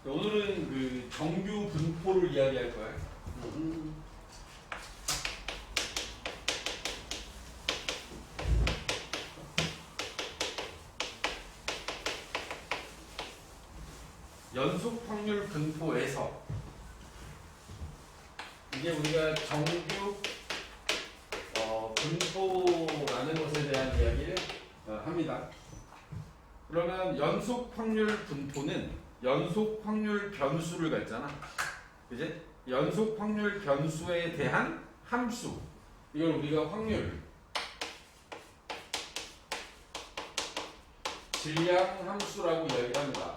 오늘은 그 정규 분포를 이야기할 거야. 연속 확률 분포에서 이제 우리가 정규 분포라는 것에 대한 이야기를 합니다. 그러면 연속 확률 분포는 연속 확률 변수를 갖잖아. 그지? 연속 확률 변수에 대한 함수. 이걸 우리가 확률, 질량 함수라고 이야기합니다.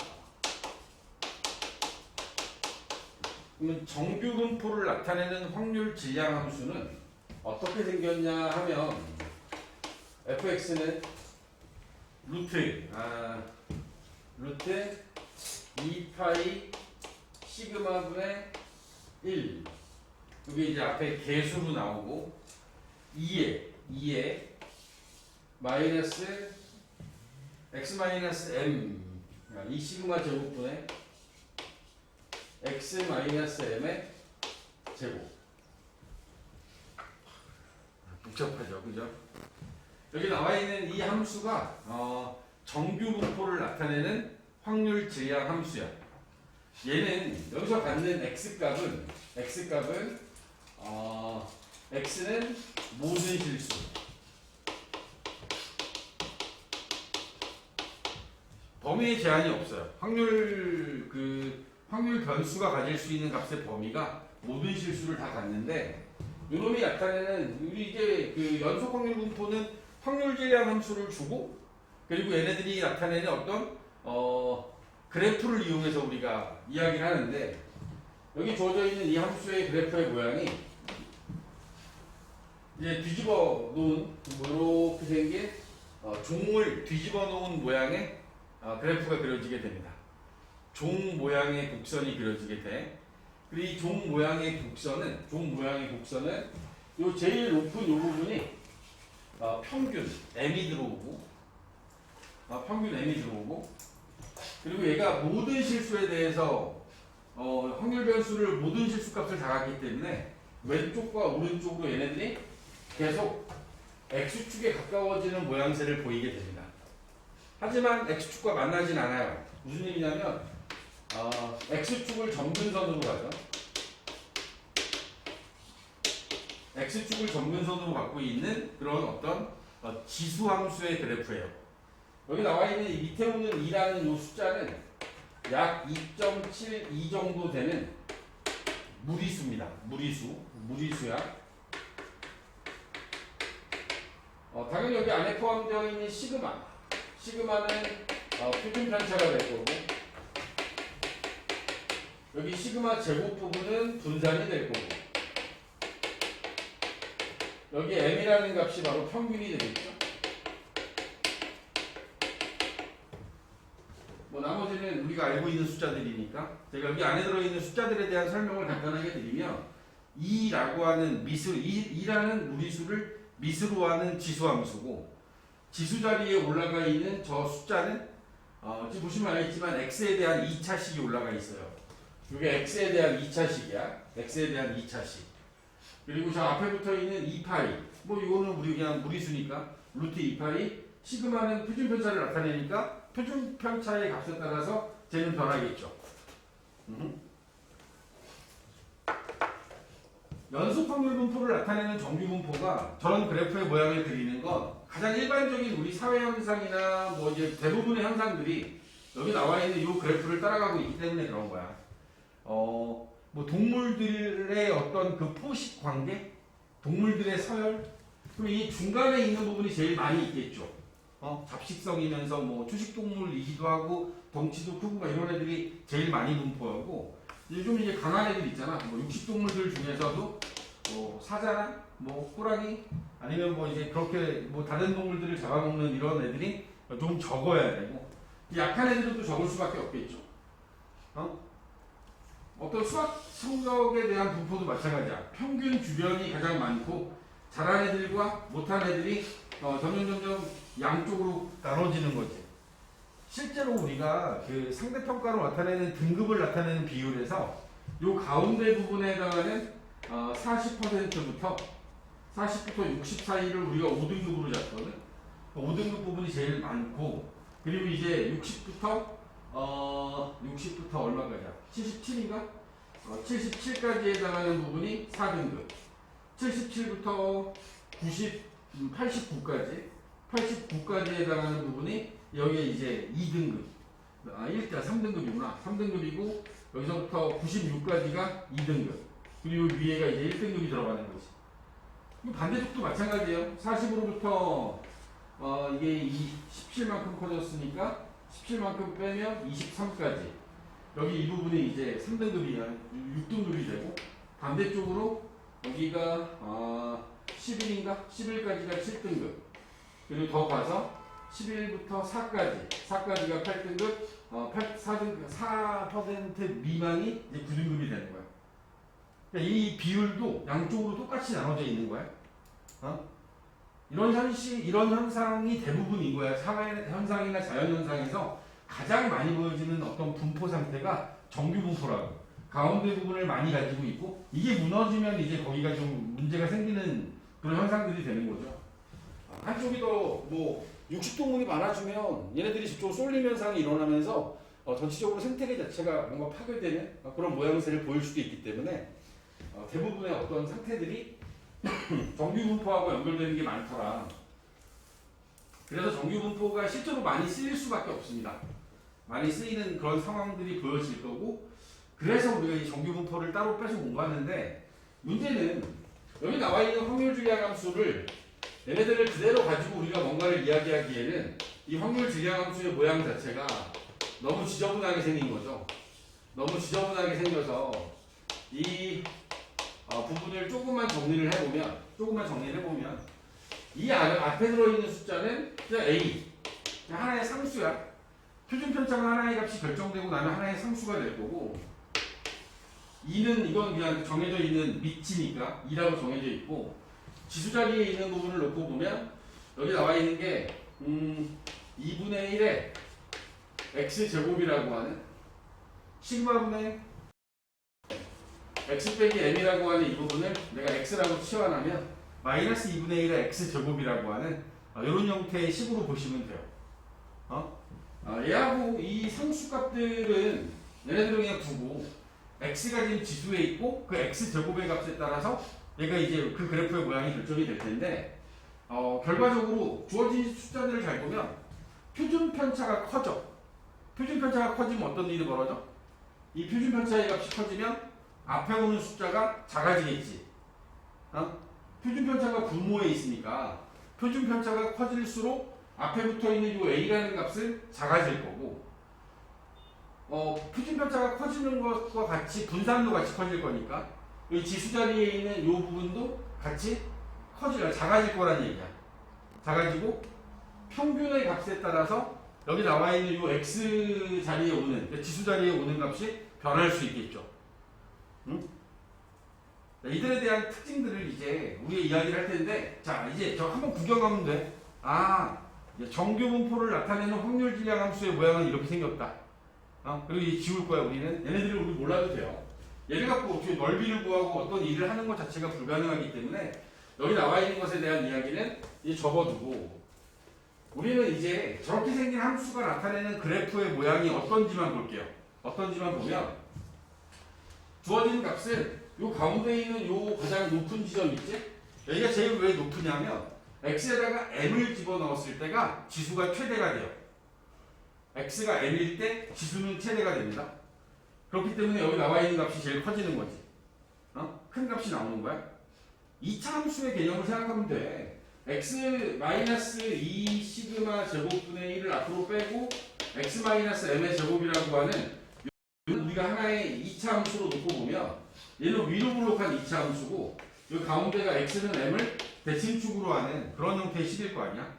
그러면 정규 분포를 나타내는 확률 질량 함수는 어떻게 생겼냐 하면 fx는 루트 2파이 시그마분의 1, 이게 이제 앞에 개수로 나오고 2에 마이너스 x 마이너스 m, 이 시그마 제곱분의 x 마이너스 m의 제곱. 복잡하죠, 그죠? 여기 나와 있는 이 함수가 정규 분포를 나타내는 확률 질량 함수야. 얘는 여기서 갖는 x값은 x는 모든 실수, 범위에 제한이 없어요. 확률 변수가 가질 수 있는 값의 범위가 모든 실수를 다 갖는데, 요놈이 나타내는 우리 이제 그 연속 확률 분포는 확률 질량 함수를 주고, 그리고 얘네들이 나타내는 어떤 그래프를 이용해서 우리가 이야기를 하는데, 여기 주어져 있는 이 함수의 그래프의 모양이 이제 뒤집어 놓은 이렇게 생긴 종을 뒤집어 놓은 모양의 그래프가 그려지게 됩니다. 종 모양의 곡선이 그려지게 돼. 그리고 이 종 모양의 곡선은 요 제일 높은 요 부분이 평균 m이 들어오고, 그리고 얘가 모든 실수에 대해서 확률 변수를 모든 실수 값을 다 갖기 때문에 왼쪽과 오른쪽으로 얘네들이 계속 x축에 가까워지는 모양새를 보이게 됩니다. 하지만 x축과 만나진 않아요. 무슨 얘기냐면 x축을 점근선으로 가죠. x축을 점근선으로 갖고 있는 그런 어떤 지수함수의 그래프예요. 여기 나와 있는 이 밑에 오는 2라는 이 숫자는 약 2.72 정도 되는 무리수입니다. 무리수야. 당연히 여기 안에 포함되어 있는 시그마는 표준 편차가 될 거고, 여기 시그마 제곱 부분은 분산이 될 거고, 여기 m이라는 값이 바로 평균이 되겠죠. 나머지는 우리가 알고 있는 숫자들이니까 제가 여기 안에 들어있는 숫자들에 대한 설명을 간단하게 드리면, 2라고 하는 이라는 무리수를 미수로 하는 지수함수고, 지수 자리에 올라가 있는 저 숫자는 지금 보시면 알겠지만 x에 대한 2차식이 올라가 있어요. 이게 x에 대한 2차식이야. 그리고 저 앞에 붙어 있는 2파이, 이거는 우리 그냥 무리수니까 루트 2파이, 시그마는 표준 편차를 나타내니까 표준 편차의 값에 따라서 쟤는 변하겠죠. 연속 확률 분포를 나타내는 정규 분포가 저런 그래프의 모양을 그리는 건 가장 일반적인 우리 사회 현상이나 이제 대부분의 현상들이 여기 나와 있는 이 그래프를 따라가고 있기 때문에 그런 거야. 동물들의 어떤 그 포식 관계, 동물들의 서열, 그럼 이 중간에 있는 부분이 제일 많이 있겠죠. 잡식성이면서 초식 동물이기도 하고 덩치도 크고 이런 애들이 제일 많이 분포하고, 요즘 이제 강한 애들 있잖아. 육식 동물들 중에서도 사자나 호랑이, 아니면 이제 그렇게 다른 동물들을 잡아먹는 이런 애들이 좀 적어야 되고, 약한 애들은 또 적을 수밖에 없겠죠. 어떤 수학 성적에 대한 분포도 마찬가지야. 평균 주변이 가장 많고, 잘한 애들과 못한 애들이 점점 양쪽으로 나눠지는 거지. 실제로 우리가 그 상대평가로 나타내는 등급을 나타내는 비율에서 요 가운데 부분에 해당하는 40%부터 60 사이를 우리가 5등급으로 잡거든. 5등급 부분이 제일 많고, 그리고 이제 60부터 얼마까지야? 77인가? 77까지 해당하는 부분이 4등급. 77부터 90, 89까지 해당하는 부분이 여기에 이제 2등급. 3등급이구나. 3등급이고, 여기서부터 96까지가 2등급. 그리고 위에가 이제 1등급이 들어가는 거지. 반대쪽도 마찬가지예요. 40으로부터 이게 17만큼 커졌으니까 17만큼 빼면 23까지. 여기 이 부분이 이제 3등급이야. 6등급이 되고, 반대쪽으로 여기가 11인가? 11까지가 7등급. 그리고 더 가서 11부터 4까지가 8등급, 4% 미만이 이제 9등급이 되는 거야. 그러니까 이 비율도 양쪽으로 똑같이 나눠져 있는 거야. 이런 현상이 대부분인 거야. 사회 현상이나 자연 현상에서 가장 많이 보여지는 어떤 분포 상태가 정규 분포라고. 가운데 부분을 많이 가지고 있고, 이게 무너지면 이제 거기가 좀 문제가 생기는 그런 현상들이 되는 거죠. 한쪽이 더 육식동물이 많아지면 얘네들이 저쪽으로 쏠림 현상이 일어나면서 전체적으로 생태계 자체가 뭔가 파괴되는 그런 모양새를 보일 수도 있기 때문에 대부분의 어떤 상태들이 정규 분포하고 연결되는 게 많더라. 그래서 정규 분포가 실제로 많이 쓰일 수밖에 없습니다. 많이 쓰이는 그런 상황들이 보여질 거고, 그래서 우리가 이 정규 분포를 따로 빼서 공부하는데, 문제는 여기 나와 있는 확률 질량 함수를 얘네들을 그대로 가지고 우리가 뭔가를 이야기하기에는 이 확률 질량 함수의 모양 자체가 너무 지저분하게 생긴 거죠. 너무 지저분하게 생겨서 이 부분을 조금만 정리를 해보면 이 앞에 들어있는 숫자는 그냥 A, 그냥 하나의 상수야. 표준 편차가 하나의 값이 결정되고 나면 하나의 상수가 될 거고, 2는 이건 그냥 정해져 있는 미치니까 2라고 정해져 있고, 지수 자리에 있는 부분을 놓고 보면 여기 나와 있는 게 2분의 1의 x제곱이라고 하는 시그마분의 x 빼기 m이라고 하는 이 부분을 내가 x라고 치환하면 마이너스 2분의 1의 x제곱이라고 하는 이런 형태의 식으로 보시면 돼요. 얘하고 이 상수값들은 얘네들은 그냥 두고, x가 지금 지수에 있고 그 x제곱의 값에 따라서 얘가 이제 그 그래프의 모양이 결정이 될 텐데, 결과적으로 주어진 숫자들을 잘 보면 표준 편차가 커져. 표준 편차가 커지면 어떤 일이 벌어져? 이 표준 편차의 값이 커지면 앞에 오는 숫자가 작아지겠지. 표준 편차가 분모에 있으니까 표준 편차가 커질수록 앞에 붙어 있는 이 a라는 값은 작아질 거고, 표준 편차가 커지는 것과 같이 분산도 같이 커질 거니까 이 지수 자리에 있는 이 부분도 같이 작아질 거란 얘기야. 작아지고 평균의 값에 따라서 여기 나와 있는 이 x 자리에 오는, 지수 자리에 오는 값이 변할 수 있겠죠. 이들에 대한 특징들을 이제 우리가 이야기를 할 텐데, 자, 이제 저 한번 구경하면 돼. 정규 분포를 나타내는 확률 질량 함수의 모양은 이렇게 생겼다. 그리고 이 지울 거야, 우리는. 얘네들을 우리 몰라도 돼요. 얘를 갖고 어떻게 넓이를 구하고 어떤 일을 하는 것 자체가 불가능하기 때문에 여기 나와 있는 것에 대한 이야기는 이제 접어두고, 우리는 이제 저렇게 생긴 함수가 나타내는 그래프의 모양이 어떤지만 볼게요. 어떤지만 보면, 주어진 값은 요 가운데 있는 요 가장 높은 지점 있지? 여기가 제일 왜 높으냐면 x에다가 m을 집어넣었을 때가 지수가 최대가 돼요. x가 m일 때 지수는 최대가 됩니다. 그렇기 때문에 여기 나와 있는 값이 제일 커지는 거지. 큰 값이 나오는 거야. 2차 함수의 개념을 생각하면 돼. x-2 시그마 제곱분의 1을 앞으로 빼고 x-m의 제곱이라고 하는, 우리가 하나의 2차 함수로 놓고 보면 얘는 위로 블록한 2차 함수고, 이 가운데가 x는 m을 대칭축으로 하는 그런 형태의 식일 거 아니야.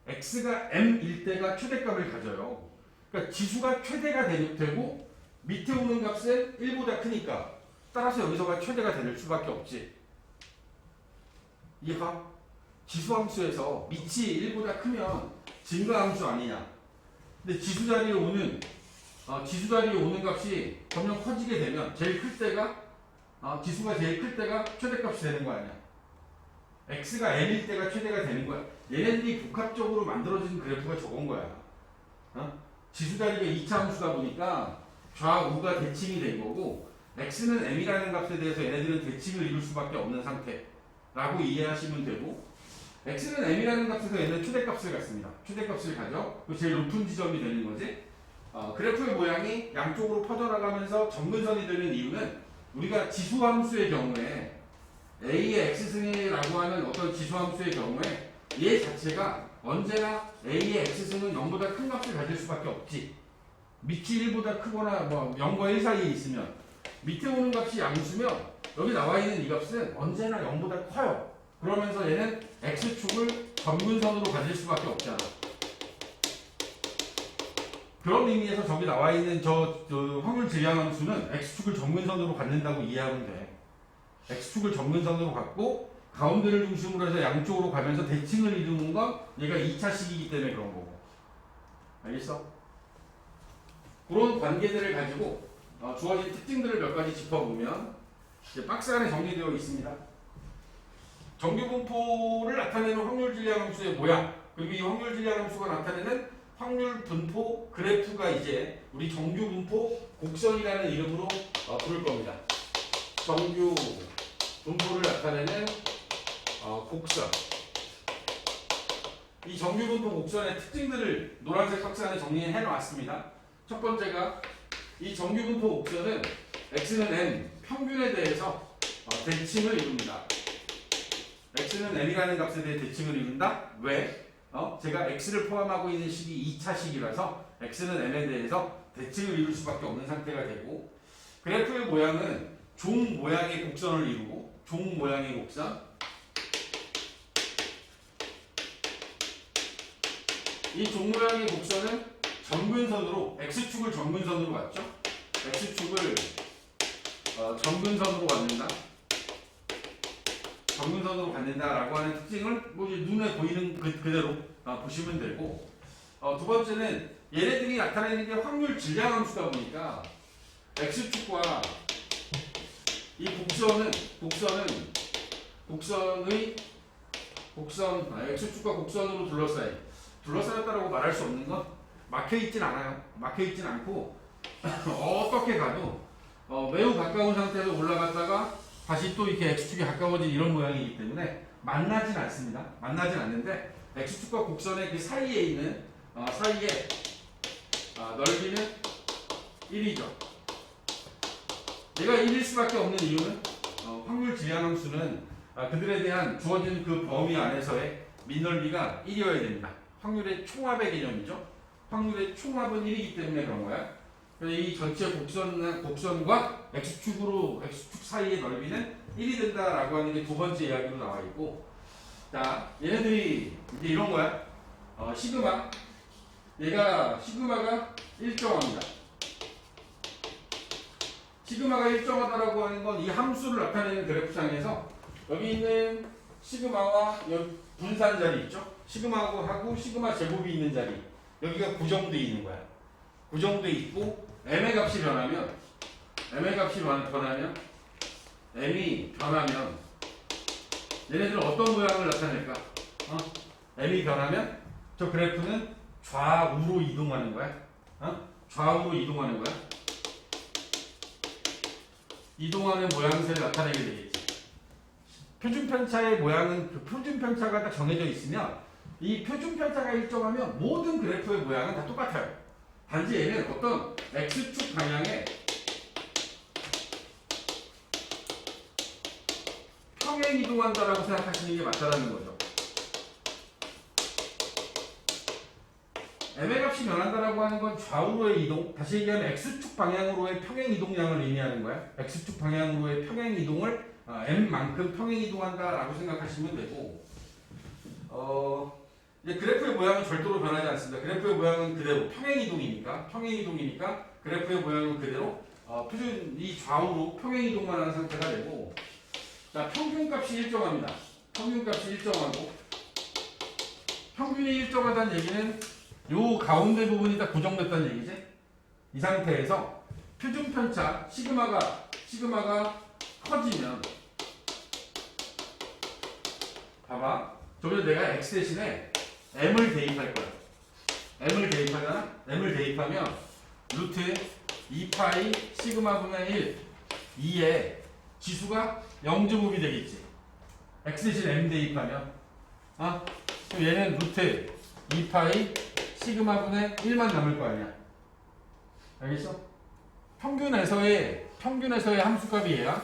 x가 m일 때가 최대값을 가져요. 그러니까 지수가 최대가 되고 밑에 오는 값은 1보다 크니까 따라서 여기서가 최대가 될 수밖에 없지. 이해가? 지수함수에서 밑이 1보다 크면 증가함수 아니냐. 근데 지수 자리에 오는 값이 점점 커지게 되면 제일 클 때가 지수가 제일 클 때가 최대값이 되는 거 아니야. x가 n일 때가 최대가 되는 거야. 얘네들이 복합적으로 만들어진 그래프가 저건 거야. 지수 자리가 2차 함수다 보니까 좌우가 대칭이 된 거고 x는 m이라는 값에 대해서 얘네들은 대칭을 이룰 수밖에 없는 상태라고 이해하시면 되고 x는 m이라는 값에서 얘는 최대값을 갖습니다. 최대값을 가져. 그 제일 높은 지점이 되는 거지. 그래프의 모양이 양쪽으로 퍼져나가면서 점근선이 되는 이유는 우리가 지수함수의 경우에 a의 x승이라고 하는 어떤 지수함수의 경우에 얘 자체가 언제나 a의 x승은 0보다 큰 값을 가질 수밖에 없지. 밑이 1보다 크거나 뭐 0과 1 사이에 있으면 밑에 오는 값이 양수면 여기 나와 있는 이 값은 언제나 0보다 커요. 그러면서 얘는 x축을 점근선으로 가질 수밖에 없잖아. 그런 의미에서 저기 나와 있는 저 확률 질량함수는 x축을 점근선으로 갖는다고 이해하면 돼. x축을 점근선으로 갖고 가운데를 중심으로 해서 양쪽으로 가면서 대칭을 이루는 건 얘가 2차식이기 때문에 그런 거고. 알겠어? 그런 관계들을 가지고 주어진 특징들을 몇 가지 짚어보면 이제 박스 안에 정리되어 있습니다. 정규분포를 나타내는 확률 질량함수의 모양, 그리고 이 확률 질량함수가 나타내는 확률 분포 그래프가 이제 우리 정규분포 곡선이라는 이름으로 부를 겁니다. 정규 분포를 나타내는 곡선. 이 정규분포 곡선의 특징들을 노란색 박스 안에 정리해 놨습니다. 첫 번째가 이 정규분포 곡선은 x는 n 평균에 대해서 대칭을 이룹니다. x는 n이라는 값에 대해 대칭을 이룬다? 왜? 제가 x를 포함하고 있는 식이 2차식이라서 x는 n에 대해서 대칭을 이룰 수밖에 없는 상태가 되고 그래프의 모양은 종 모양의 곡선을 이루고 종 모양의 곡선 이 종 모양의 곡선은 점근선으로 x축을 점근선으로 갖죠. x축을 점근선으로 갖는다. 점근선으로 갖는다라고 하는 특징을 뭐 눈에 보이는 그대로 보시면 되고 두 번째는 얘네들이 나타내는 게 확률 질량함수다 보니까 x축과 이 x축과 곡선으로 둘러싸였다라고 말할 수 없는 건 막혀있진 않아요. 막혀있진 않고 어떻게 가도 매우 가까운 상태에서 올라갔다가 다시 또 이렇게 x축이 가까워진 이런 모양이기 때문에 만나진 않습니다. 만나진 않는데 x축과 곡선의 그 사이에 있는 넓이는 1이죠. 얘가 1일 수밖에 없는 이유는 확률 질량함수는 그들에 대한 주어진 그 범위 안에서의 밑넓이가 1이어야 됩니다. 확률의 총합의 개념이죠. 확률의 총합은 1이기 때문에 그런 거야. 그래서 이 전체 곡선과 x축 사이의 넓이는 1이 된다라고 하는 게 두 번째 이야기로 나와 있고, 자 얘네들이 이제 이런 거야. 시그마, 시그마가 일정합니다. 시그마가 일정하다라고 하는 건 이 함수를 나타내는 그래프상에서 여기 있는 시그마와 여기 분산 자리 있죠? 시그마하고 시그마 제곱이 있는 자리, 여기가 고정되어 있는 거야. 고정되어 있고 m의 값이 변하면 m이 변하면 얘네들은 어떤 모양을 나타낼까? m이 변하면 저 그래프는 좌우로 이동하는 거야. 좌우로 이동하는 거야. 이동하는 모양새를 나타내게 되겠지. 표준편차의 모양은 그 표준편차가 딱 정해져 있으면 이 표준편차가 일정하면 모든 그래프의 모양은 다 똑같아요. 단지 얘는 어떤 x축 방향에 평행 이동한다라고 생각하시는 게 맞다라는 거죠. m의 값이 변한다라고 하는 건 좌우로의 이동, 다시 얘기하면 x축 방향으로의 평행 이동량을 의미하는 거야. x축 방향으로의 평행 이동을 m만큼 평행 이동한다라고 생각하시면 되고, 이제 그래프의 모양은 절대로 변하지 않습니다. 그래프의 모양은 그대로 평행 이동이니까 그래프의 모양은 그대로 표준 이 좌우로 평행 이동만 하는 상태가 되고, 자 평균값이 일정합니다. 평균값이 일정하고, 평균이 일정하다는 얘기는 요 가운데 부분이 딱 고정됐다는 얘기지. 이 상태에서 표준 편차 시그마가 커지면 봐봐. 저기서 내가 x 대신에 m을 대입할 거야. m을 대입하잖아. m을 대입하면 루트 2파이 시그마분의 1 2에 지수가 0제곱이 되겠지. x 대신 m 대입하면 그럼 얘는 루트 2파이 시그마분의 1만 남을 거 아니야. 알겠어? 평균에서의 함수값이 얘야.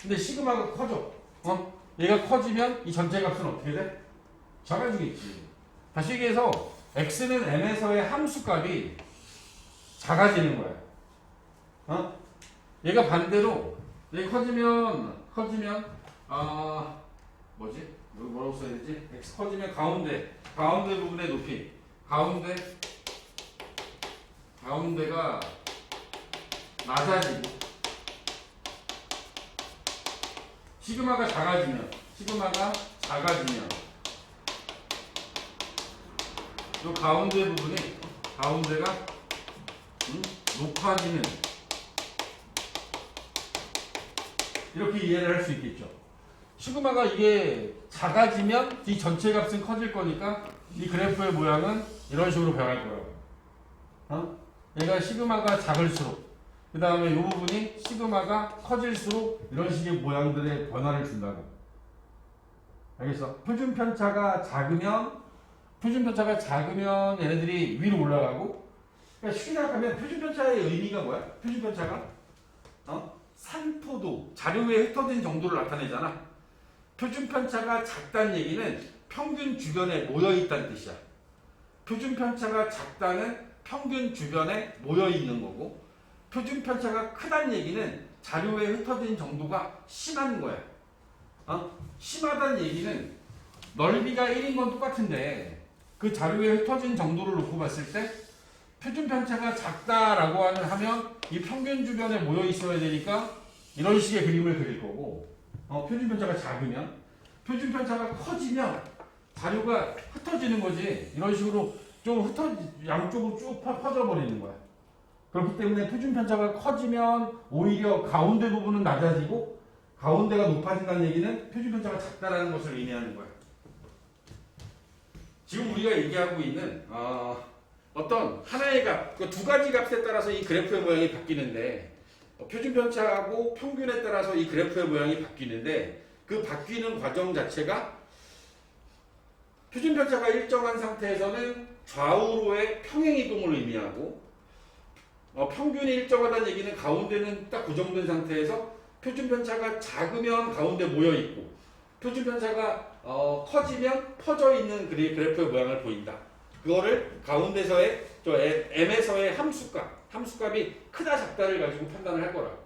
근데 시그마가 커져. 얘가 커지면 이 전체 값은 어떻게 돼? 작아지겠지. 다시 얘기해서 x는 m에서의 함수값이 작아지는 거야. 얘가 반대로 얘 커지면 뭐지? 여기 뭐라고 써야 되지? x 커지면 가운데 부분의 높이 가운데가 낮아지고 시그마가 작아지면 이 가운데 부분이 가운데가 높아지는 이렇게 이해를 할 수 있겠죠. 시그마가 이게 작아지면 이 전체 값은 커질 거니까 이 그래프의 모양은 이런 식으로 변할 거라고. 얘가 시그마가 작을수록 그 다음에 이 부분이 시그마가 커질수록 이런 식의 모양들의 변화를 준다고. 알겠어? 표준 편차가 작으면 얘네들이 위로 올라가고. 그러니까 쉽게 생각하면 표준 편차의 의미가 뭐야? 표준 편차가 산포도 자료에 흩어진 정도를 나타내잖아. 표준 편차가 작다는 얘기는 평균 주변에 모여 있다는 뜻이야. 표준 편차가 작다는 평균 주변에 모여 있는 거고, 표준 편차가 크다는 얘기는 자료에 흩어진 정도가 심한 거야. 심하다는 얘기는 넓이가 1인 건 똑같은데 그 자료에 흩어진 정도를 놓고 봤을 때 표준 편차가 작다라고 하면 이 평균 주변에 모여 있어야 되니까 이런 식의 그림을 그릴 거고, 표준 편차가 작으면, 표준 편차가 커지면 자료가 흩어지는 거지. 이런 식으로 좀 양쪽으로 쭉 퍼져 버리는 거야. 그렇기 때문에 표준 편차가 커지면 오히려 가운데 부분은 낮아지고 가운데가 높아진다는 얘기는 표준 편차가 작다라는 것을 의미하는 거야. 지금 우리가 얘기하고 있는 어떤 하나의 값, 그 두 가지 값에 따라서 이 그래프의 모양이 바뀌는데, 표준 편차하고 평균에 따라서 이 그래프의 모양이 바뀌는데, 그 바뀌는 과정 자체가 표준 편차가 일정한 상태에서는 좌우로의 평행 이동을 의미하고, 평균이 일정하다는 얘기는 가운데는 딱 고정된 상태에서 표준 편차가 작으면 가운데 모여 있고, 표준 편차가 커지면 퍼져 있는 그래프의 모양을 보인다. 그거를 가운데서의 m에서의 함수값이 크다 작다를 가지고 판단을 할 거라고.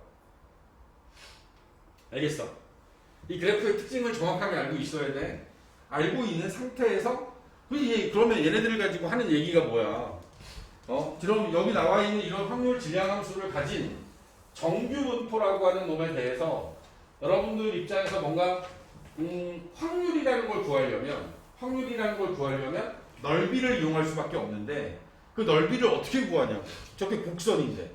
알겠어? 이 그래프의 특징을 정확하게 알고 있어야 돼. 알고 있는 상태에서 그러면 얘네들을 가지고 하는 얘기가 뭐야? 그럼 여기 나와 있는 이런 확률 질량 함수를 가진 정규 분포라고 하는 놈에 대해서 여러분들 입장에서 뭔가 확률이라는 걸 구하려면 넓이를 이용할 수밖에 없는데, 그 넓이를 어떻게 구하냐? 저게 곡선인데,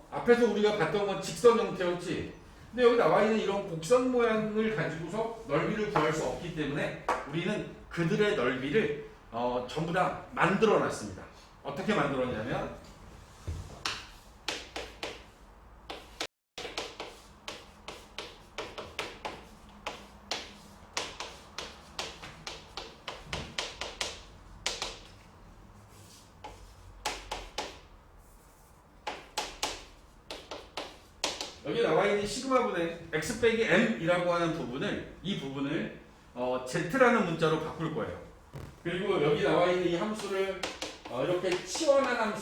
앞에서 우리가 봤던 건 직선 형태였지. 근데 여기 나와 있는 이런 곡선 모양을 가지고서 넓이를 구할 수 없기 때문에 우리는 그들의 넓이를 전부 다 만들어 놨습니다. 어떻게 만들었냐면, 여기 나와 있는 시그마분의 x 빼기 m이라고 하는 이 부분을 z라는 문자로 바꿀 거예요. 그리고 여기 나와 있는 이 함수를 이렇게 치환한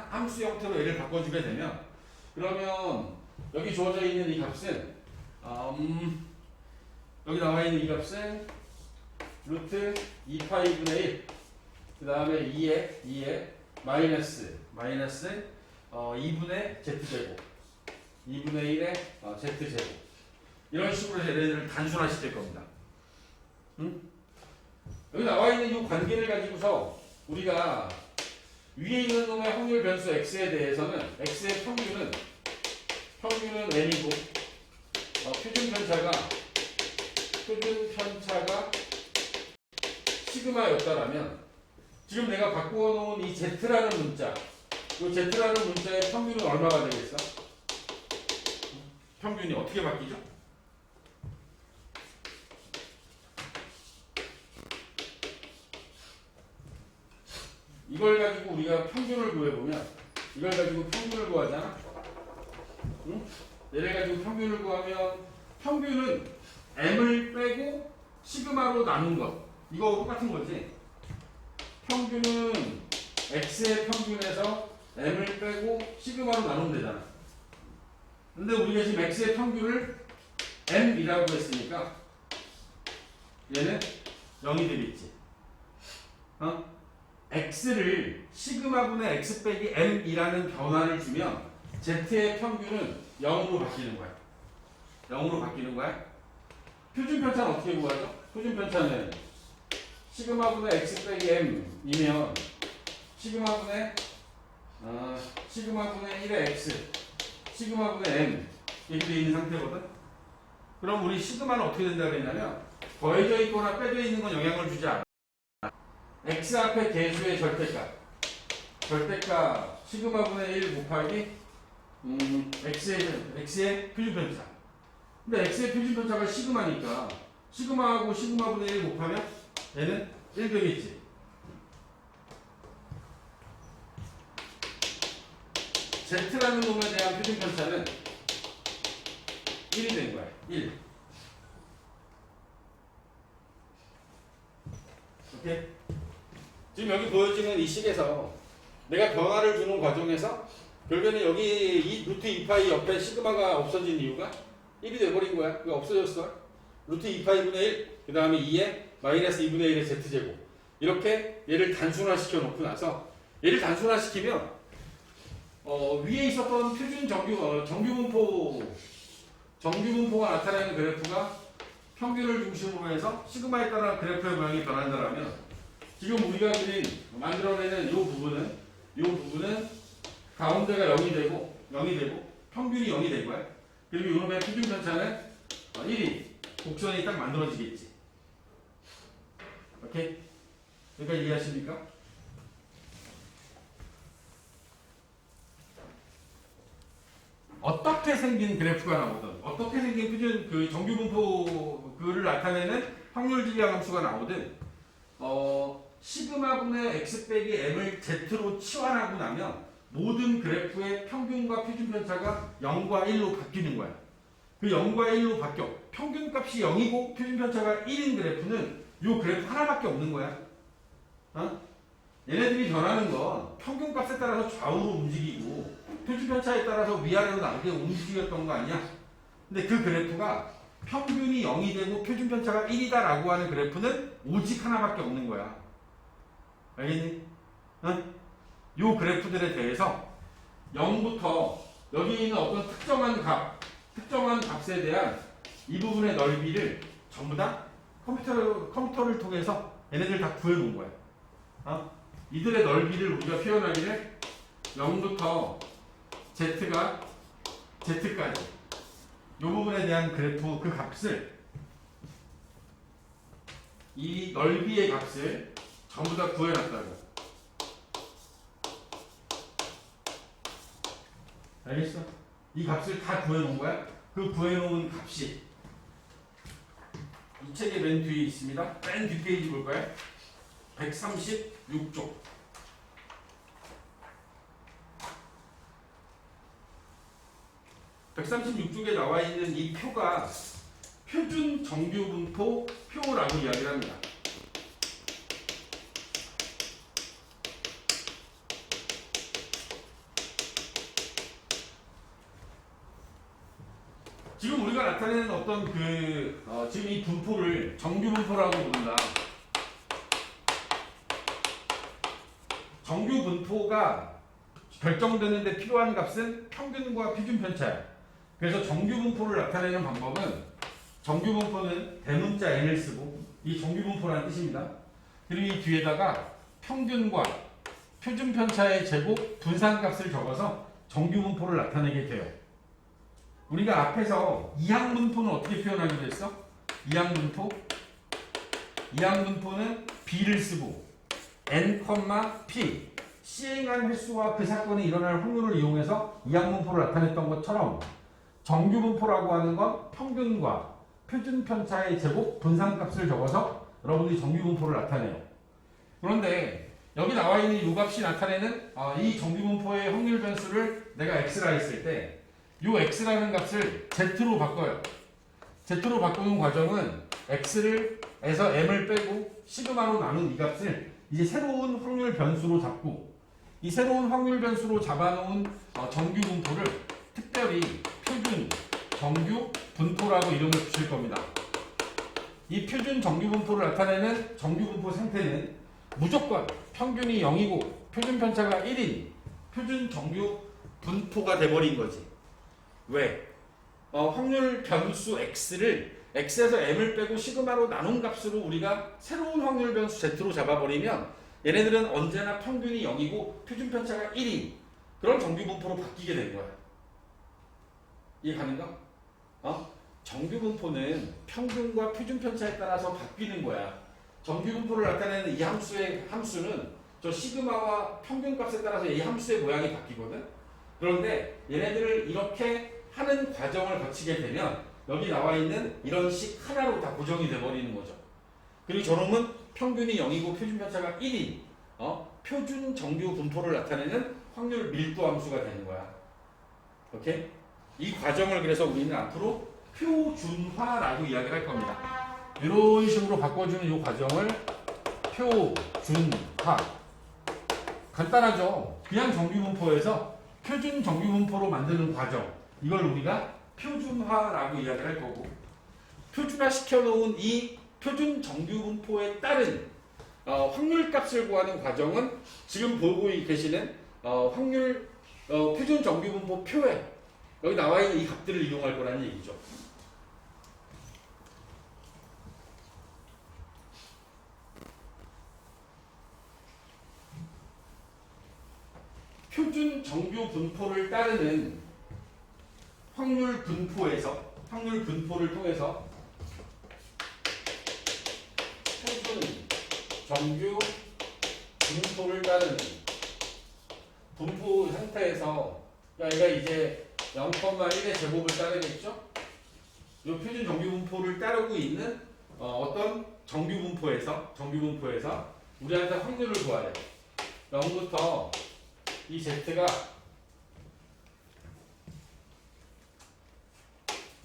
함수 형태로 얘를 바꿔주게 되면, 그러면 여기 주어져 있는 이 값은 여기 나와 있는 이 값은 루트 2파이분의 1, 그 다음에 2에 마이너스 2분의 z제곱, 2분의 1의 z제곱, 이런 식으로 얘네들을 단순화시킬 겁니다. 여기 나와 있는 이 관계를 가지고서 우리가 위에 있는 놈의 확률 변수 x에 대해서는 x의 평균은 n이고 표준 편차가 시그마였다라면 지금 내가 바꾸어 놓은 이 z라는 문자, 이 z라는 문자의 평균은 얼마가 되겠어? 평균이 어떻게 바뀌죠? 이걸 가지고 우리가 평균을 구해보면 이걸 가지고 평균을 구하잖아? 응? 얘를 가지고 평균을 구하면 평균은 m을 빼고 시그마로 나눈 것 이거 똑같은 거지? 평균은 x의 평균에서 m을 빼고 시그마로 나누면 되잖아. 근데 우리가 지금 x의 평균을 m이라고 했으니까 얘는 0이 되겠지. x를 시그마분의 x 빼기 m이라는 변화를 주면 z의 평균은 0으로 바뀌는 거야. 0으로 바뀌는 거야. 표준 편차는 어떻게 구하죠? 표준 편차는 시그마분의 x 빼기 m이면 시그마분의 1의 x 시그마분의 m 이렇게 되어 있는 상태거든. 그럼 우리 시그마는 어떻게 된다고 했냐면 더해져 있거나 빼져 있는 건 영향을 주지 않아. x 앞에 개수의 절대값 시그마분의 1 곱하기 x의 표준편차. 근데 x의 표준편차가 시그마니까 시그마하고 시그마분의 1 곱하면 얘는 1 되겠지. z라는 놈에 대한 표준편차는 1이 된 거야. 1. 오케이? 지금 여기 보여지는 이 식에서 내가 변화를 주는 과정에서 결국에는 여기 이 루트 2파이 옆에 시그마가 없어진 이유가 1이 돼버린 거야. 그거 없어졌어. 루트 2파이분의 1, 그 다음에 2에 마이너스 2분의 1의 z제곱. 이렇게 얘를 단순화시켜 놓고 나서 얘를 단순화시키면 위에 있었던 표준 정규분포가 나타내는 그래프가 평균을 중심으로 해서 시그마에 따라 그래프의 모양이 변한다면 지금 우리가 만들어내는 이 부분은 가운데가 0이 되고 평균이 0이 된 거야. 그리고 이놈의 표준 편차는 1이 곡선이 딱 만들어지겠지. 오케이? 여기까지 이해하십니까? 어떻게 생긴 그래프가 나오든 어떻게 생긴 표준 그 정규분포 그를 나타내는 확률 질량 함수가 나오든 시그마분의 x 빼기 m을 z로 치환하고 나면 모든 그래프의 평균과 표준편차가 0과 1로 바뀌는 거야. 그 0과 1로 바뀌어. 평균값이 0이고 표준편차가 1인 그래프는 이 그래프 하나밖에 없는 거야. 얘네들이 변하는 건 평균값에 따라서 좌우로 움직이고 표준편차에 따라서 위아래로 나르게 움직였던 거 아니야? 근데 그 그래프가 평균이 0이 되고 표준편차가 1이다 라고 하는 그래프는 오직 하나밖에 없는 거야. 알겠니? 요 그래프들에 대해서 0부터 여기 있는 어떤 특정한 값에 대한 이 부분의 넓이를 전부 다 컴퓨터를 통해서 얘네들 다 구해놓은 거야. 이들의 넓이를 우리가 표현하기를 0부터 z까지 이 부분에 대한 그래프 그 값을 이 넓이의 값을 전부 다 구해놨다고. 알겠어? 이 값을 다 구해놓은 거야. 그 구해놓은 값이 이 책의 맨 뒤에 있습니다. 맨 뒷페이지 볼 거야. 136쪽. 136쪽에 나와 있는 이 표가 표준 정규분포 표라고 이야기를 합니다. 지금 우리가 나타내는 어떤 지금 이 분포를 정규분포라고 부른다. 정규분포가 결정되는 데 필요한 값은 평균과 표준편차야. 그래서 정규분포를 나타내는 방법은 정규분포는 대문자 n을 쓰고 이 정규분포라는 뜻입니다. 그리고 이 뒤에다가 평균과 표준 편차의 제곱 분산값을 적어서 정규 분포를 나타내게 돼요. 우리가 앞에서 이항 분포는 어떻게 표현하기로 했어? 이항 분포는 B를 쓰고 N, P 시행한 횟수와 그 사건이 일어날 확률을 이용해서 이항 분포를 나타냈던 것처럼 정규 분포라고 하는 건 평균과 표준 편차의 제곱 분산값을 적어서 여러분들이 정규 분포를 나타내요. 그런데 여기 나와 있는 이 값이 나타내는 이 정규 분포의 확률 변수를 내가 x라 했을 때 이 x라는 값을 z로 바꿔요. z로 바꾸는 과정은 x에서 m을 빼고 시그마로 나눈 이 값을 이제 새로운 확률 변수로 잡고 이 새로운 확률 변수로 잡아놓은 정규 분포를 특별히 표준 정규 분포라고 이름을 붙일 겁니다. 이 표준 정규 분포를 나타내는 정규 분포 상태는 무조건 평균이 0이고 표준 편차가 1인 표준 정규 분포가 돼버린 거지. 왜? 확률 변수 x를 x에서 m을 빼고 시그마로 나눈 값으로 우리가 새로운 확률 변수 z로 잡아버리면 얘네들은 언제나 평균이 0이고 표준 편차가 1인 그런 정규 분포로 바뀌게 된 거야. 이해 가는가? 정규 분포는 평균과 표준 편차에 따라서 바뀌는 거야. 정규 분포를 나타내는 이 함수는 저 시그마와 평균 값에 따라서 이 함수의 모양이 바뀌거든. 그런데 얘네들을 이렇게 하는 과정을 거치게 되면 여기 나와 있는 이런 식 하나로 다 고정이 돼버리는 거죠. 그리고 저놈은 평균이 0이고 표준 편차가 1인 표준 정규 분포를 나타내는 확률 밀도 함수가 되는 거야. 오케이? 이 과정을 그래서 우리는 앞으로 표준화라고 이야기를 할 겁니다. 이런 식으로 바꿔주는 이 과정을 표준화. 간단하죠? 그냥 정규분포에서 표준 정규분포로 만드는 과정. 이걸 우리가 표준화라고 이야기를 할 거고 표준화 시켜놓은 이 표준 정규분포에 따른 확률값을 구하는 과정은 지금 보고 계시는 표준 정규분포 표에 여기 나와 있는 이 값들을 이용할 거라는 얘기죠. 표준 정규 분포를 따르는 확률 분포를 통해서 표준 정규 분포를 따르는 분포 상태에서 얘가 이제 0,1의 제곱을 따르겠죠? 이 표준 정규 분포를 따르고 있는 어떤 정규 분포에서 우리한테 확률을 구하래. 0부터 이 z가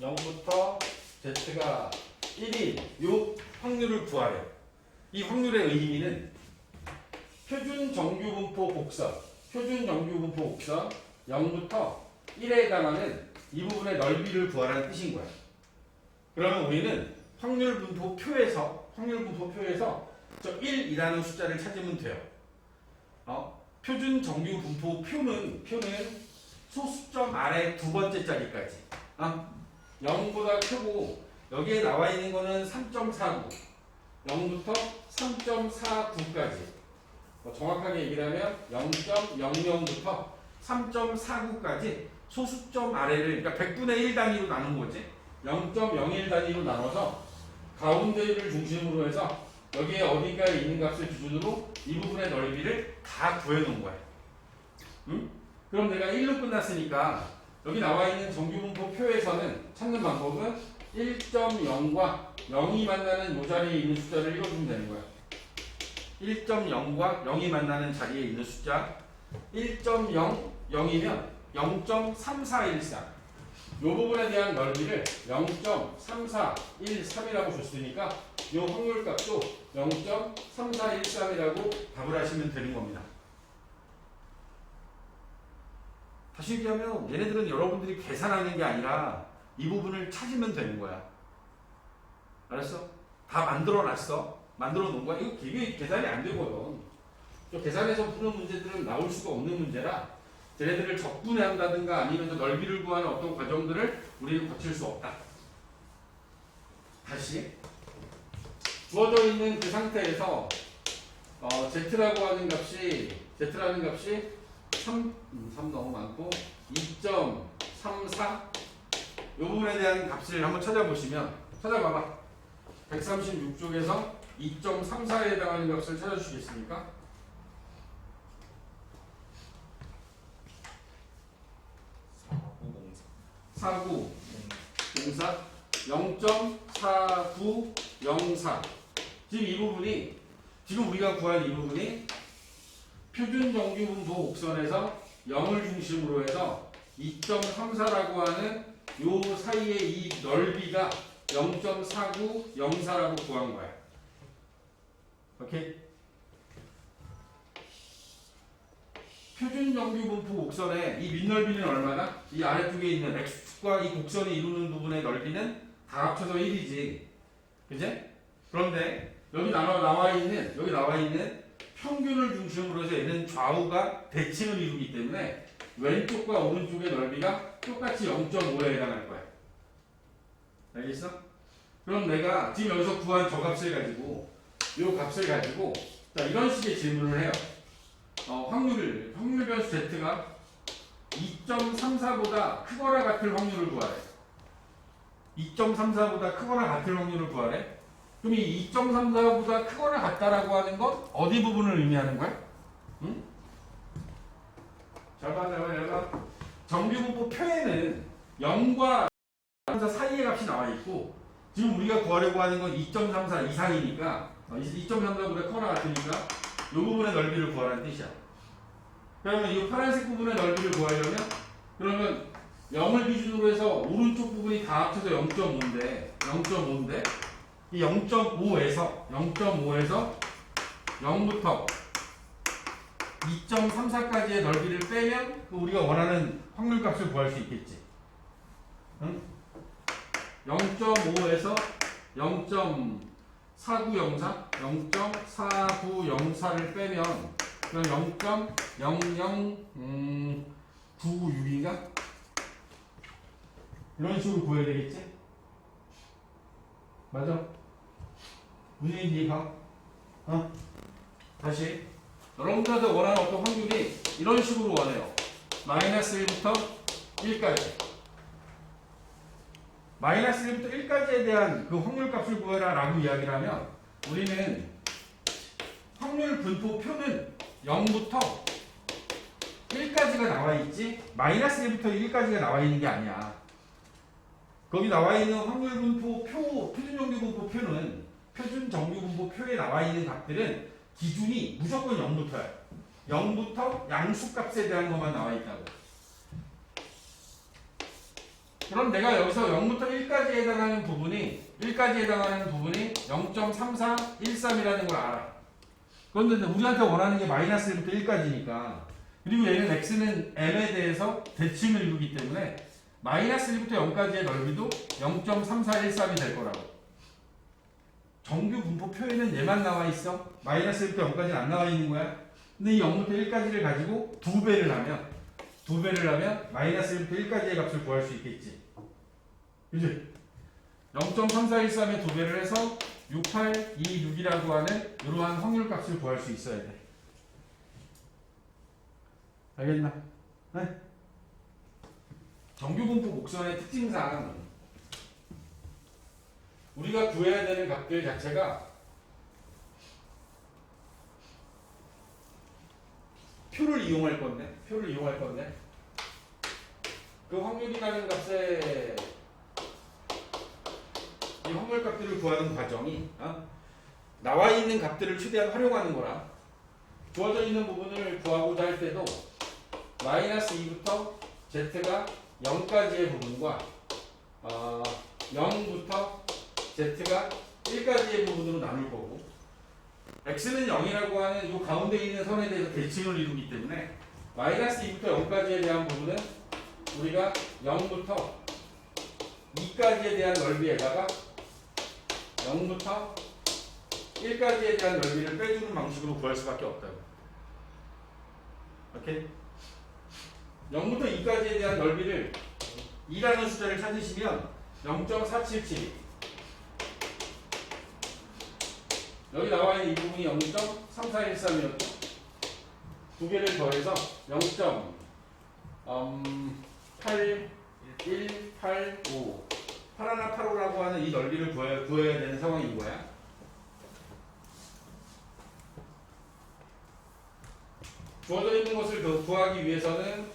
0부터 z가 1인 이 확률을 구하래. 이 확률의 의미는 표준 정규 분포 곡선 0부터 1에 해당하는 이 부분의 넓이를 구하라는 뜻인 거야. 그러면 우리는 확률 분포 표에서 저 1이라는 숫자를 찾으면 돼요. 표준 정규 분포 표는 소수점 아래 두 번째 자리까지 0보다 크고 여기에 나와 있는 거는 3.49 0부터 3.49까지 정확하게 얘기하면 0.00부터 3.49까지 소수점 아래를 그러니까 100분의 1 단위로 나눈 거지. 0.01 단위로 나눠서 가운데를 중심으로 해서 여기에 어딘가에 있는 값을 기준으로 이 부분의 넓이를 다 구해놓은 거야. 그럼 내가 1로 끝났으니까 여기 나와 있는 정규분포 표에서는 찾는 방법은 1.0과 0이 만나는 이 자리에 있는 숫자를 읽어주면 되는 거야. 1.0과 0이 만나는 자리에 있는 숫자 1.0, 0이면 0.3413 이 부분에 대한 넓이를 0.3413이라고 줬으니까 이 확률값도 0.3413이라고 답을 하시면 되는 겁니다. 다시 얘기하면 얘네들은 여러분들이 계산하는 게 아니라 이 부분을 찾으면 되는 거야. 알았어? 다 만들어놨어. 만들어 놓은 거야. 이거 계산이 안 되거든. 저 계산해서 푸는 문제들은 나올 수가 없는 문제라 쟤네들을 적분해 한다든가 아니면 넓이를 구하는 어떤 과정들을 우리는 거칠 수 없다. 다시 주어져 있는 그 상태에서 Z라고 하는 값이, Z라는 값이 3 너무 많고, 2.34? 이 부분에 대한 값을 한번 찾아보시면, 찾아봐봐. 136쪽에서 2.34에 해당하는 값을 찾아주시겠습니까? 4904 0.4904. 지금 이 부분이, 지금 우리가 구한 이 부분이 표준 정규분포 곡선에서 0을 중심으로 해서 2.34라고 하는 요 사이의 이 넓이가 0.4904라고 구한 거야. 오케이? 표준 정규분포 곡선의 이 밑넓이는 얼마나? 이 아래쪽에 있는 x축과 이 곡선이 이루는 부분의 넓이는 다 합쳐서 1이지. 그제? 그런데 여기 나와 있는 평균을 중심으로 해서 얘는 좌우가 대칭을 이루기 때문에 왼쪽과 오른쪽의 넓이가 똑같이 0.5에 해당할 거야. 알겠어? 그럼 내가 지금 여기서 구한 저 값을 가지고 이 값을 가지고 자 이런 식의 질문을 해요. 확률 변수 Z가 2.34보다 크거나 같을 확률을 구하래. 2.34보다 크거나 같을 확률을 구하래. 그럼 이 2.34보다 크거나 같다라고 하는 건 어디 부분을 의미하는 거야? 응? 잘 봐. 정규분포 표에는 0과 3 사이의 값이 나와 있고 지금 우리가 구하려고 하는 건 2.34 이상이니까 2.34보다 크거나 같으니까 이 부분의 넓이를 구하라는 뜻이야. 그러면 이 파란색 부분의 넓이를 구하려면 그러면 0을 기준으로 해서 오른쪽 부분이 다 합쳐서 0.5인데 이 0.5에서 0부터 2.34까지의 넓이를 빼면 우리가 원하는 확률값을 구할 수 있겠지. 응? 0.5에서 0.4904를 빼면 그럼 0.0096인가? 이런 식으로 구해야 되겠지? 맞아? 무슨 얘기가? 다시 여러분들한테 원하는 어떤 확률이 이런 식으로 원해요. 마이너스 1부터 1까지 마이너스 1부터 1까지에 대한 그 확률값을 구해라 라고 이야기를 하면 우리는 확률 분포표는 0부터 1까지가 나와 있지 마이너스 1부터 1까지가 나와 있는 게 아니야. 거기 나와 있는 확률 분포 표, 표준 정규 분포 표는 표준 정규 분포 표에 나와 있는 값들은 기준이 무조건 0부터야. 0부터 양수값에 대한 것만 나와 있다고. 그럼 내가 여기서 0부터 1까지에 해당하는 부분이 0.3413이라는 걸 알아. 그런데 우리한테 원하는 게 마이너스 1부터 1까지니까 그리고 얘는 x는 m에 대해서 대칭을 이루기 때문에 마이너스 1부터 0까지의 넓이도 0.3413이 될 거라고. 정규 분포 표에는 얘만 나와 있어. 마이너스 1부터 0까지는 안 나와 있는 거야. 근데 이 0부터 1까지를 가지고 두 배를 하면 마이너스 1부터 1까지의 값을 구할 수 있겠지. 그지? 0.3413의 두 배를 해서 6826이라고 하는 이러한 확률 값을 구할 수 있어야 돼. 알겠나? 네? 정규분포 곡선의 특징상 우리가 구해야 되는 값들 자체가 표를 이용할 건데 그 확률이라는 값에 이 확률 값들을 구하는 과정이 나와 있는 값들을 최대한 활용하는 거라. 주어져 있는 부분을 구하고자 할 때도 마이너스 2부터 z가 0까지의 부분과 0부터 z가 1까지의 부분으로 나눌 거고 x는 0이라고 하는 이 가운데 있는 선에 대해서 대칭을 이루기 때문에 마이너스 2부터 0까지에 대한 부분은 우리가 0부터 2까지에 대한 넓이에다가 0부터 1까지에 대한 넓이를 빼주는 방식으로 구할 수밖에 없다고. 오케이? 0부터 2까지에 대한 넓이를 2라는 숫자를 찾으시면 0.477 여기 나와 있는 이 부분이 0.3413이었죠. 두 개를 더해서 0.8185 8185라고 하는 이 넓이를 구해야 되는 상황인 거야. 주어져 있는 것을 더 구하기 위해서는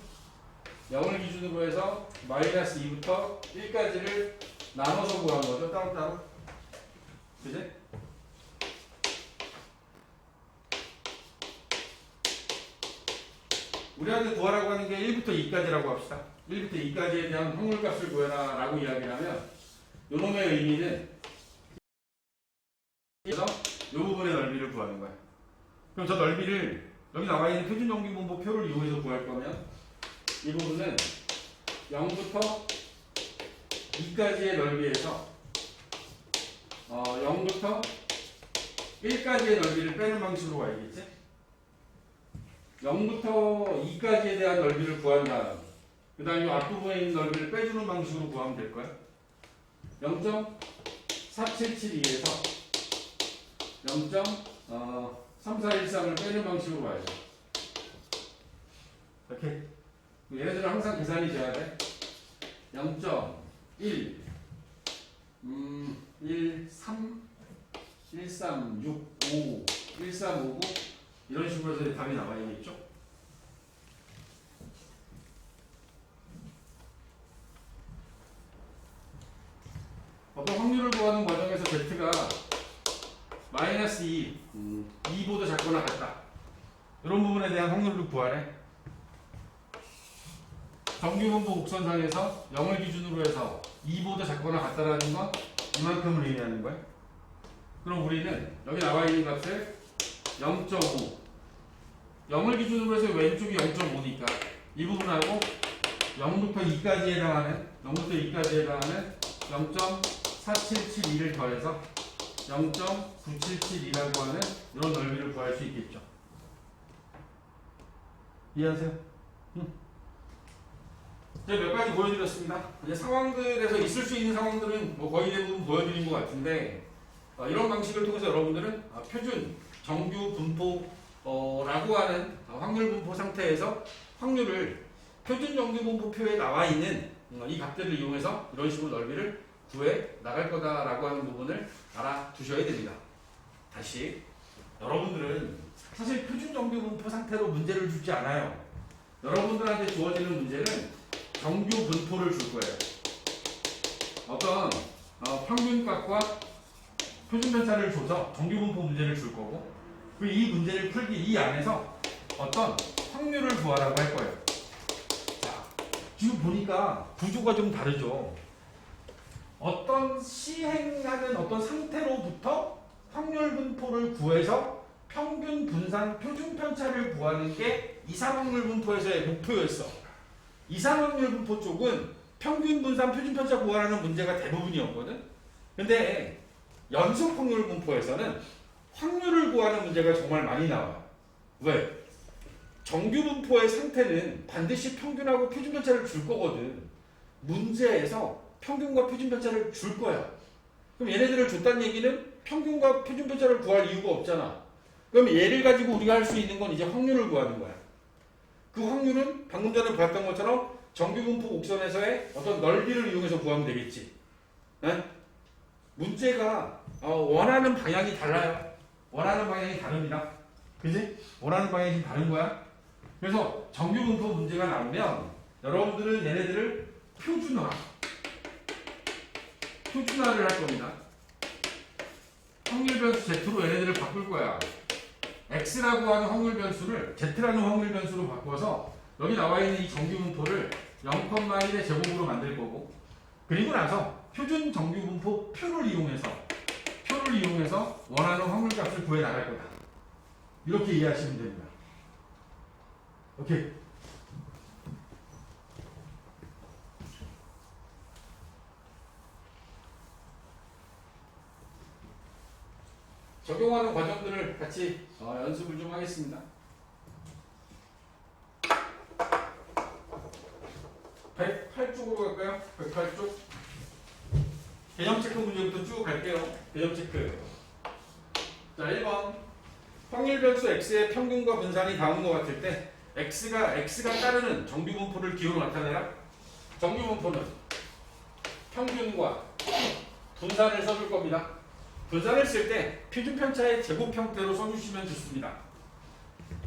0을 기준으로 해서 마이너스 2부터 1까지를 나눠서 구한 거죠. 따로따로. 그지? 우리한테 구하라고 하는 게 1부터 2까지라고 합시다. 1부터 2까지에 대한 확률값을 구해라 라고 이야기를 하면 요놈의 의미는 그래서 이 부분의 넓이를 구하는 거야. 그럼 저 넓이를 여기 나와 있는 표준 정규분포 표를 이용해서 구할 거면 이 부분은 0부터 2까지의 넓이에서 0부터 1까지의 넓이를 빼는 방식으로 가야겠지? 0부터 2까지에 대한 넓이를 구한 다음 그 다음 이 앞부분에 있는 넓이를 빼주는 방식으로 구하면 될 거야. 0.4772에서 0.3413을 빼는 방식으로 가야죠. 이렇게 얘네들은 항상 계산이 돼야 돼. 0.1 13 1365 1359 이런 식으로 해서 답이 나와야겠죠. 어떤 확률을 구하는 과정에서 Z가 마이너스 2, 2보다 작거나 같다. 이런 부분에 대한 확률을 구하래. 정규분포 곡선상에서 0을 기준으로 해서 2보다 작거나 같다라는 건 이만큼을 의미하는 거야. 그럼 우리는 여기 나와 있는 값을 0.5 0을 기준으로 해서 왼쪽이 0.5니까 이 부분하고 0부터 2까지에 해당하는 0.4772를 더해서 0.9772라고 하는 이런 넓이를 구할 수 있겠죠. 이해하세요? 제가 몇 가지 보여드렸습니다. 이제 상황들에서 있을 수 있는 상황들은 뭐 거의 대부분 보여드린 것 같은데 이런 방식을 통해서 여러분들은 표준 정규 분포라고 하는 확률 분포 상태에서 확률을 표준 정규 분포표에 나와 있는 이 값들을 이용해서 이런 식으로 넓이를 구해 나갈 거다라고 하는 부분을 알아두셔야 됩니다. 다시 여러분들은 사실 표준 정규 분포 상태로 문제를 주지 않아요. 여러분들한테 주어지는 문제는 정규 분포를 줄 거예요. 어떤 평균값과 표준 편차를 줘서 정규 분포 문제를 줄 거고 이 문제를 풀기 이 안에서 어떤 확률을 구하라고 할 거예요. 자, 지금 보니까 구조가 좀 다르죠. 어떤 시행하는 어떤 상태로부터 확률 분포를 구해서 평균 분산 표준 편차를 구하는 게 이상확률 분포에서의 목표였어. 이상확률 분포 쪽은 평균 분산 표준 편차 구하라는 문제가 대부분이었거든. 근데 연속 확률 분포에서는 확률을 구하는 문제가 정말 많이 나와요. 왜? 정규 분포의 상태는 반드시 평균하고 표준 편차를 줄 거거든. 문제에서 평균과 표준 편차를 줄 거야. 그럼 얘네들을 줬다는 얘기는 평균과 표준 편차를 구할 이유가 없잖아. 그럼 얘를 가지고 우리가 할 수 있는 건 이제 확률을 구하는 거야. 그 확률은 방금 전에 봤던 것처럼 정규 분포 곡선에서의 어떤 넓이를 이용해서 구하면 되겠지. 네? 문제가 원하는 방향이 달라요. 원하는 방향이 다릅니다. 그지? 원하는 방향이 다른 거야. 그래서 정규 분포 문제가 나오면 여러분들은 얘네들을 표준화를 할 겁니다. 확률 변수 Z로 얘네들을 바꿀 거야. X라고 하는 확률 변수를 Z라는 확률 변수로 바꿔서 여기 나와 있는 이 정규 분포를 0,1의 제곱으로 만들 거고 그리고 나서 표준 정규 분포 표를 이용해서 원하는 확률 값을 구해 나갈 거다. 이렇게 이해하시면 됩니다. 오케이. 적용하는 과정들을 같이 연습을 좀 하겠습니다. 108쪽으로 갈까요? 108쪽. 개념 체크 문제부터 쭉 갈게요. 개념 체크. 자, 1번. 확률 변수 x의 평균과 분산이 다음과 같을 때 x가 따르는 정규 분포를 기호로 나타내라. 정규 분포는 평균과 분산을 써줄 겁니다. 분산을 쓸 때 표준 편차의 제곱 형태로 써주시면 좋습니다.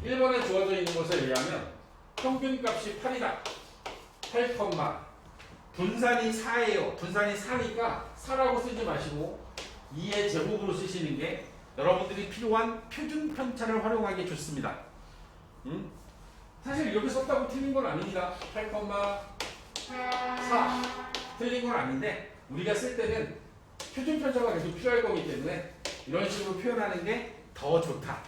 1번에 주어져 있는 것에 의하면 평균 값이 8이다. 8, 분산이 4예요. 분산이 4니까 4라고 쓰지 마시고 2의 제곱으로 쓰시는 게 여러분들이 필요한 표준 편차를 활용하기 좋습니다. 사실 이렇게 썼다고 틀린 건 아닙니다. 8, 4 틀린 건 아닌데 우리가 쓸 때는 표준 편차가 계속 필요할 거기 때문에 이런 식으로 표현하는 게 더 좋다.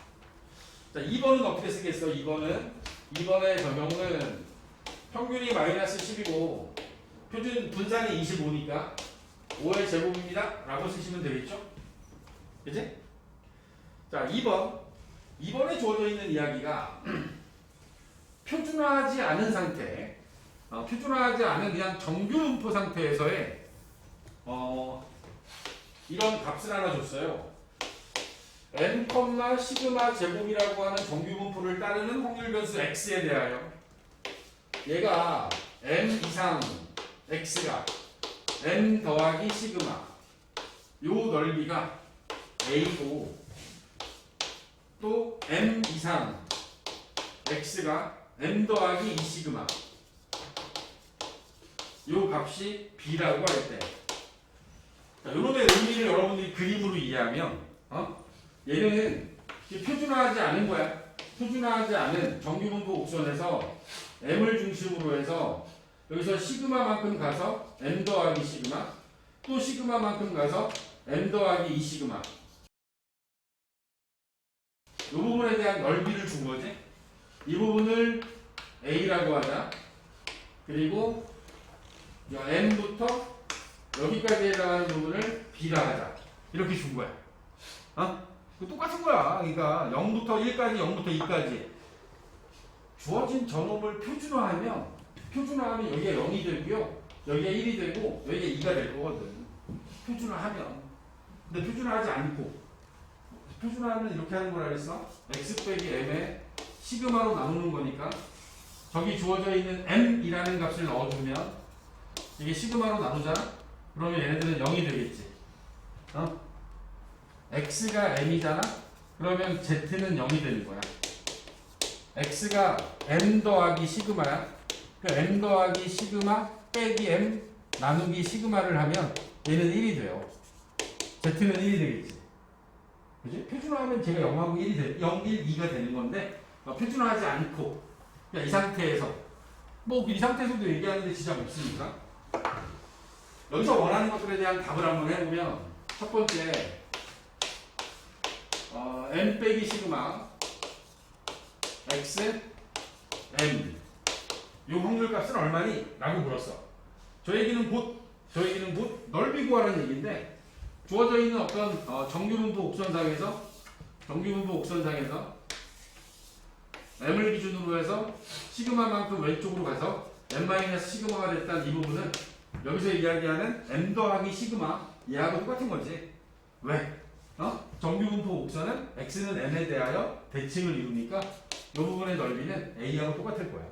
자, 2번은 어떻게 쓰겠어? 2번의 적용은 평균이 마이너스 10이고 표준 분산이 25니까 5의 제곱입니다. 라고 쓰시면 되겠죠? 그치? 자, 2번에 주어져 있는 이야기가 표준화하지 않은 상태, 표준화하지 않은 그냥 정규 분포 상태에서의 이런 값을 하나 줬어요. m, 시그마 제곱이라고 하는 정규 분포를 따르는 확률 변수 x에 대하여 얘가 m 이상 x가 m 더하기 시그마 요 넓이가 a고 또 m 이상 x가 m 더하기 2 시그마 요 값이 b라고 할 때 요놈의 의미를 여러분들이 그림으로 이해하면 얘는 표준화하지 않은 거야. 표준화하지 않은 정규분포 옥선에서 m을 중심으로 해서 여기서 시그마만큼 가서 m 더하기 시그마 또 시그마만큼 가서 m 더하기 2 시그마 이 부분에 대한 넓이를 준 거지. 이 부분을 a라고 하자. 그리고 m부터 여기까지 해당하는 부분을 b라 하자. 이렇게 준 거야. 똑같은 거야. 그러니까 0부터 1까지, 0부터 2까지 주어진 저놈을 표준화하면 여기가 0이 되고요. 여기가 1이 되고 여기가 2가 될 거거든. 표준화하면. 근데 표준화하지 않고 표준화하면 이렇게 하는 거라 그랬어. x 빼기 m에 시그마로 나누는 거니까 저기 주어져 있는 m이라는 값을 넣어주면 이게 시그마로 나누잖아. 그러면 얘네들은 0이 되겠지. x가 m이잖아? 그러면 z는 0이 되는 거야. x가 m 더하기 시그마야. 그 m 더하기 시그마 빼기 m 나누기 시그마를 하면 얘는 1이 돼요. z는 1이 되겠지. 그지? 표준화하면 제가 0하고 0, 1, 2가 되는 건데 표준화하지 않고 그냥 이 상태에서 이 상태에서도 얘기하는데 지장 없으니까 여기서 원하는 것들에 대한 답을 한번 해보면 첫 번째 m 빼기 시그마 x m 요 확률 값은 얼마니? 라고 물었어. 저 얘기는 곧 넓이 구하라는 얘기인데 주어져 있는 어떤 정규분포 옥선상에서 m을 기준으로 해서 시그마만큼 왼쪽으로 가서 m- 시그마가 됐다는 이 부분은 여기서 이야기하는 m 더하기 시그마 얘하고 똑같은 거지. 왜? 정규분포 옥선은 x는 m에 대하여 대칭을 이루니까 이 부분의 넓이는 a하고 똑같을 거야.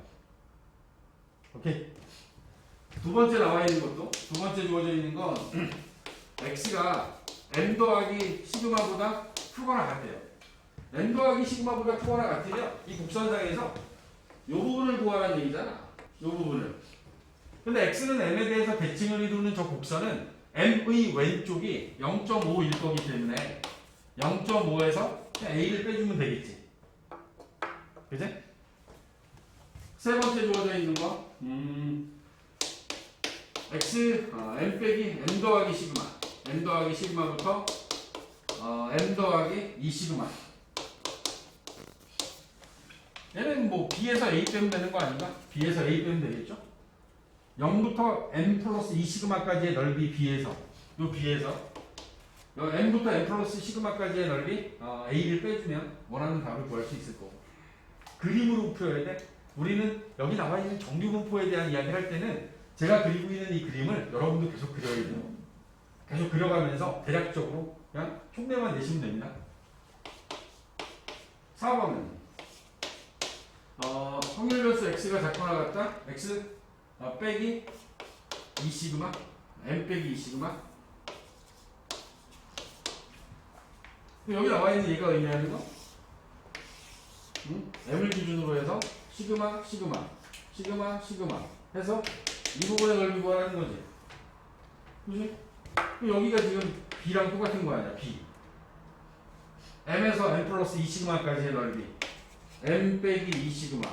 오케이. 두 번째 나와 있는 것도 두 번째 주어져 있는 건 x가 m 더하기 시그마보다 크거나 같대요. m 더하기 시그마보다 크거나 같으면 이 곡선상에서 이 부분을 구하라는 얘기잖아. 이 부분을. 근데 x는 m에 대해서 대칭을 이루는 저 곡선은 m의 왼쪽이 0.5일 거기 때문에 0.5에서 a를 빼주면 되겠지. 그지? 세 번째 주어져 있는 거 x m 빼기 m 더하기 시그마 m 더하기 시그마부터 m 더하기 2 시그마 얘는 b에서 a 빼면 되는 거 아닌가? b에서 a 빼면 되겠죠? 0부터 m 플러스 2 시그마까지의 넓이 b에서 m부터 m 플러스 시그마까지의 넓이 a를 빼주면 원하는 답을 구할 수 있을 거고 그림으로 표현해야 돼. 우리는 여기 나와 있는 정규분포에 대한 이야기를 할 때는 제가 그리고 있는 이 그림을 여러분도 계속 그려야 돼요. 계속 그려가면서 대략적으로 그냥 흉내만 내시면 됩니다. 4번은 확률 변수 x가 작거나 같다. x 빼기 2 시그마 m 빼기 2 시그마. 여기 나와 있는 얘가 의미하는 거? m을 기준으로 해서 시그마 시그마 시그마 시그마 해서 이 부분의 넓이 구하라는 거지. 그지? 여기가 지금 b랑 똑같은 거 아니야. b m에서 m 플러스 2 시그마까지의 넓이 m 빼기 2 시그마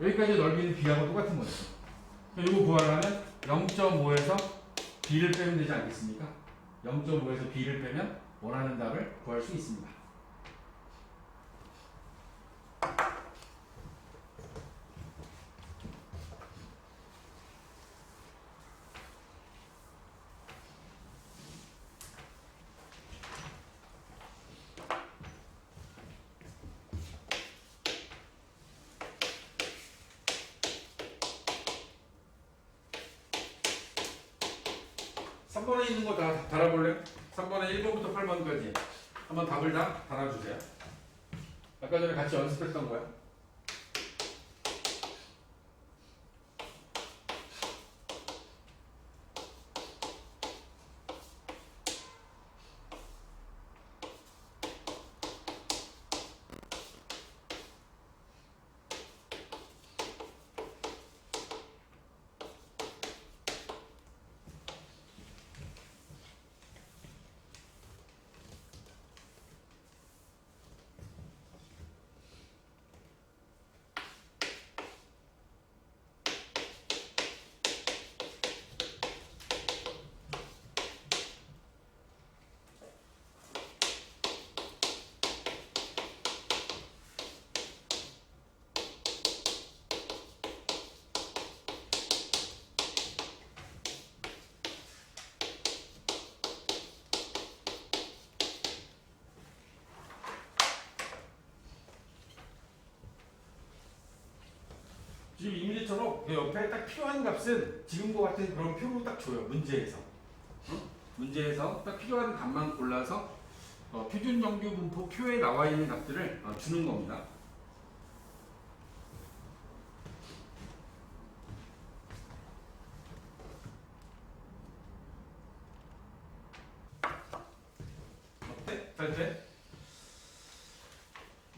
여기까지 넓이는 b하고 똑같은 거죠. 이거 구하려면 0.5에서 b를 빼면 되지 않겠습니까? 0.5에서 b를 빼면 원하는 답을 구할 수 있습니다. 삼 번에 있는 거 다 달아볼래? 3번에 1번부터 8번까지 한번 답을 다 달아주세요. 아까 전에 같이 연습했던 거야. 지금 이미지처럼 그 옆에 딱 필요한 값은 지금과 같은 그런 표로 딱 줘요. 문제에서. 문제에서 딱 필요한 값만 골라서 표준 정규 분포 표에 나와 있는 값들을 주는 겁니다. 어때? 잘 돼?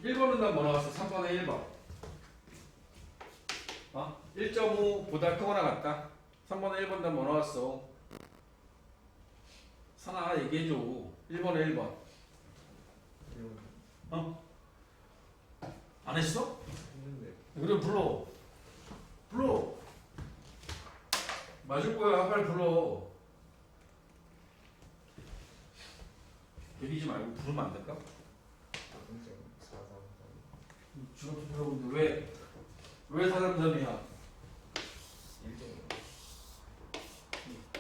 1번은 난 뭐 나왔어? 3번에 1번. 1.5보다 크거나 같다. 3번에 1번 답 뭐 나왔어? 선아 얘기해줘. 1번에 1번. 안 했어? 했는데. 그래 불러. 불러. 맞을 거야. 빨리 불러. be리지 말고 부르면 안 될까? 0.433. 주로 들어보는데 왜 433이야?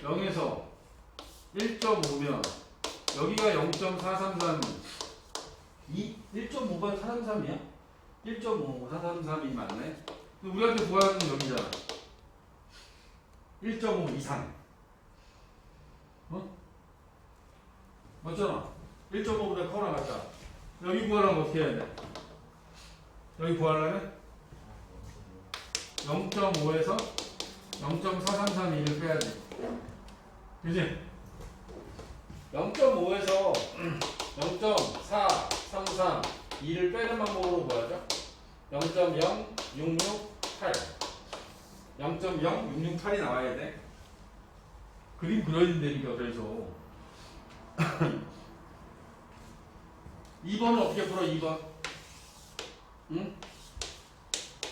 0에서 1.5면 여기가 0.433 1.5가 433이야? 1.5 433이 맞네? 근데 우리한테 구하는 건 여기잖아. 1.5 이상. 맞잖아. 1.5보다 커나 같다. 여기 구하려면 어떻게 해야 돼? 여기 구하려면 0.5에서 0.433을 빼야 돼. 그지? 0.5에서 0.4332를 빼는 방법으로 구하죠. 0.0668 0.0668이 나와야 돼. 그림 그려야 된다니까. 그래서 2번은 어떻게 풀어? 2번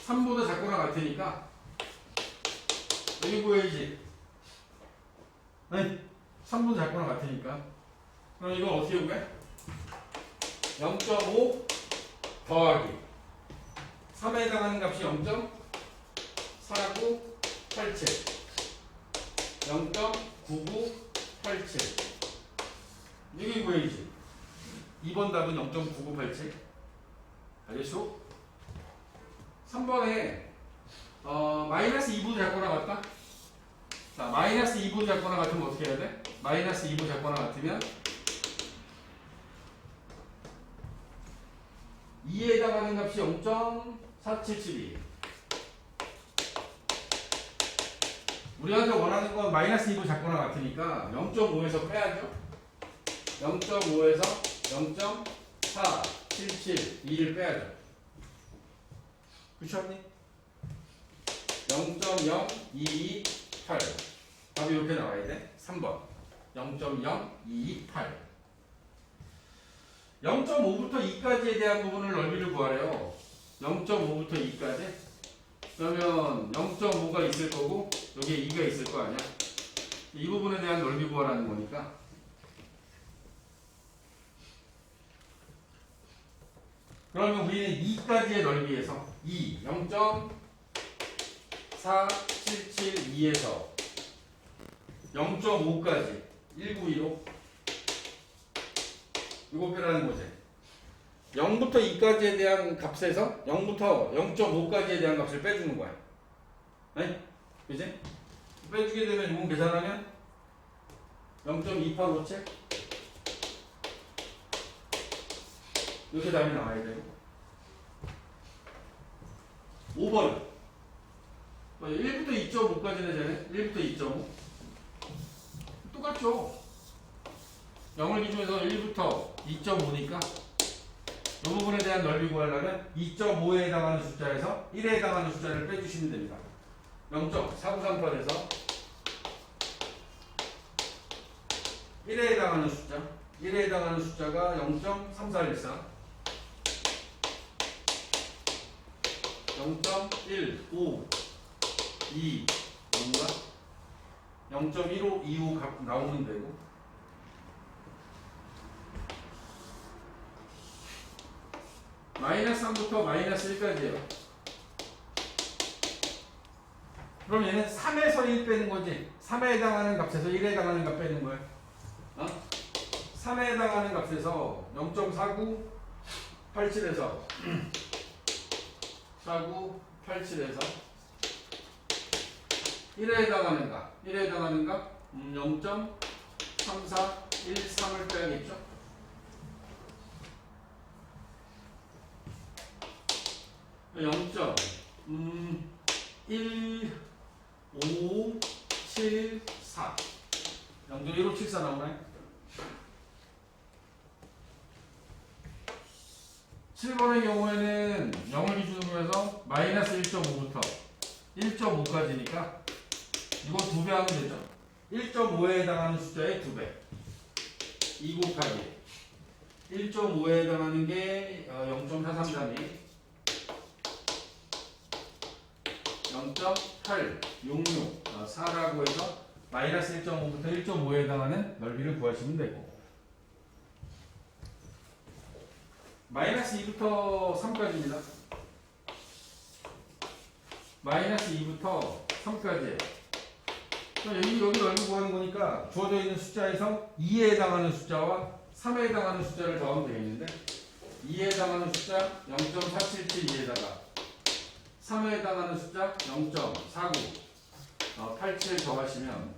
3보다 작거나 같으니까 여기 구해야지. 아니 3보다 작거나 같으니까 그럼 이건 어떻게 구해? 0.5 더하기 3에 해당하는 값이 0.4987 0.9987 여기 구해야지. 2번 답은 0.9987 알겠어? 3번에 마이너스 2분 잡거나 같다? 자, 마이너스 2분 잡거나 같으면 어떻게 해야 돼? 마이너스 2분 잡거나 같으면 2에 해당하는 값이 0.477이. 우리가 원하는 건 마이너스 2로 작거나 같으니까 0.5에서 빼야죠. 0.5에서 0.477 2를 빼야죠. 그쵸? 0.0228 답이 이렇게 나와야 돼. 3번 0.0228 0.5부터 2까지에 대한 부분을 넓이를 구하래요. 0.5부터 2까지. 그러면 0.5가 있을 거고 여기에 2가 있을 거 아니야. 이 부분에 대한 넓이 구하라는 거니까 그러면 우리는 2까지의 넓이에서 0.4772에서 0.5까지 1915 이거 빼라는 거지. 0부터 2까지에 대한 값에서 0부터 0.5까지에 대한 값을 빼주는 거야. 네? 그지? 빼주게 되면 이건 계산하면 0.2857 이렇게 답이 나와야 되고 5번은 1부터 2.5까지는 되네. 1부터 2.5 똑같죠. 0을 기준해서 1부터 2.5니까 이 부분에 대한 넓이 구하려면 2.5에 해당하는 숫자에서 1에 해당하는 숫자를 빼주시면 됩니다. 0.4938에서 1에 해당하는 숫자 1에 해당하는 숫자가 0.3414 0.1525가 0.1525 값 나오면 되고 마이너스 3부터 마이너스 1까지예요. 그럼 얘는 3에서 1 빼는 거지. 3에 해당하는 값에서 1에 해당하는 값 빼는 거야. 3에 해당하는 값에서 0.4987에서 4987에서 1에 해당하는 값 0.3413을 빼야겠죠. 0.1574 0.1574 나오나요? 7번의 경우에는 0을 기준으로 해서 마이너스 1.5부터 1.5까지니까 이거 2배 하면 되죠. 1.5에 해당하는 숫자의 2배 2 곱하기 1.5에 해당하는 게 0.433이 0.866 4라고 해서 마이너스 1.5부터 1.5에 해당하는 넓이를 구하시면 되고 마이너스 2부터 3까지입니다. 마이너스 2부터 3까지 여기 넓이 구하는 거니까 주어져 있는 숫자에서 2에 해당하는 숫자와 3에 해당하는 숫자를 더하면 되겠는데 2에 해당하는 숫자 0.477에다가 3에 해당하는 숫자 0.49 87 더하시면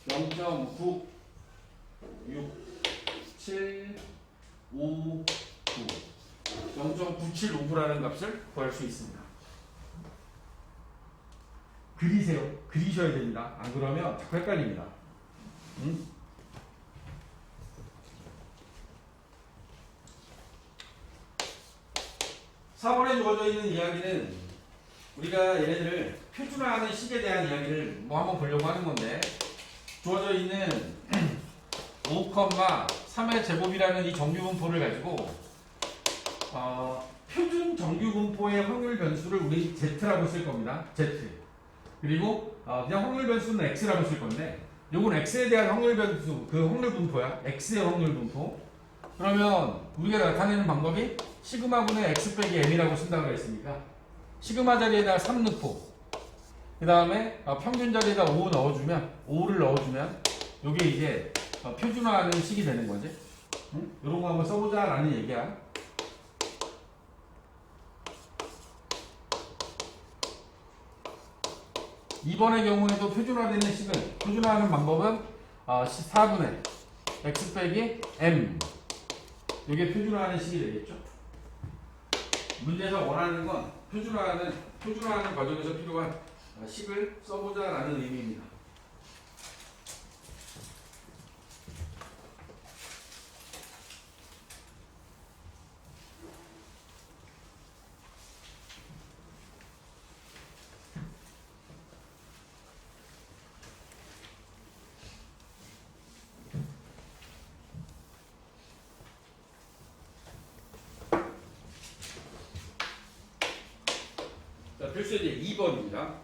0.96759 0.975라는 값을 구할 수 있습니다. 그리세요. 그리셔야 됩니다. 안 그러면 자꾸 헷갈립니다. 4번에 주어져 있는 이야기는 우리가 얘네들을 표준화하는 식에 대한 이야기를 한번 보려고 하는 건데 주어져 있는 5,3의 제곱이라는 이 정규분포를 가지고 표준 정규분포의 확률 변수를 우리 Z라고 쓸 겁니다. Z. 그리고 그냥 확률 변수는 X라고 쓸 건데 요건 X에 대한 확률 변수, 그 확률 분포야. X의 확률 분포. 그러면 우리가 나타내는 방법이 시그마분의 X 빼기 M이라고 쓴다고 했으니까 시그마 자리에다 3 넣고 그 다음에 평균 자리에다 5 넣어주면 5를 넣어주면 요게 이제 표준화하는 식이 되는 거지. 응? 요런 거 한번 써보자 라는 얘기야. 이번의 경우에도 표준화되는 식은 표준화하는 방법은 4분의 x 빼기 m 이게 표준화하는 식이 되겠죠. 문제에서 원하는 건 표준화하는 과정에서 필요한 식을 써보자라는 의미입니다. 자, 필수제 2번입니다.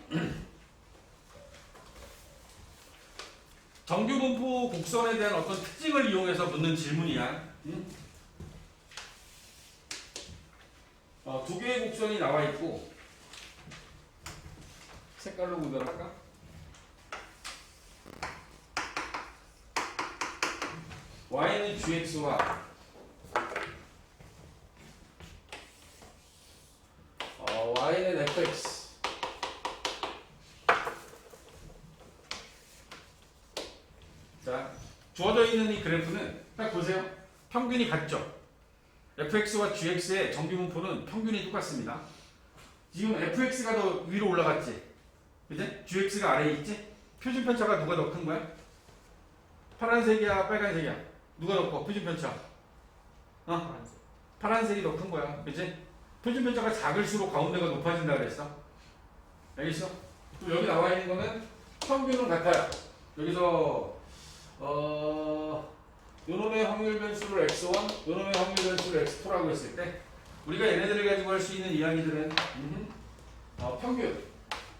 정규분포 곡선에 대한 어떤 특징을 이용해서 묻는 질문이야. 두 개의 곡선이 나와 있고, 색깔로 구별할까? y는 gx와 y는 fx. 자, 주어져 있는 이 그래프는 딱 보세요. 평균이 같죠? fx와 gx의 정규분포는 평균이 똑같습니다. 지금 fx가 더 위로 올라갔지? 그치? gx가 아래에 있지? 표준편차가 누가 더 큰 거야? 파란색이야, 빨간색이야? 누가 더 커? 표준편차. 파란색이 더 큰 거야. 그치? 표준편차가 작을수록 가운데가 높아진다 그랬어. 알겠어? 또 여기 나와 있는 거는 평균은 같아요. 여기서 요놈의 확률 변수를 x1, 요놈의 확률 변수를 x2라고 했을 때 우리가 얘네들을 가지고 할 수 있는 이야기들은 평균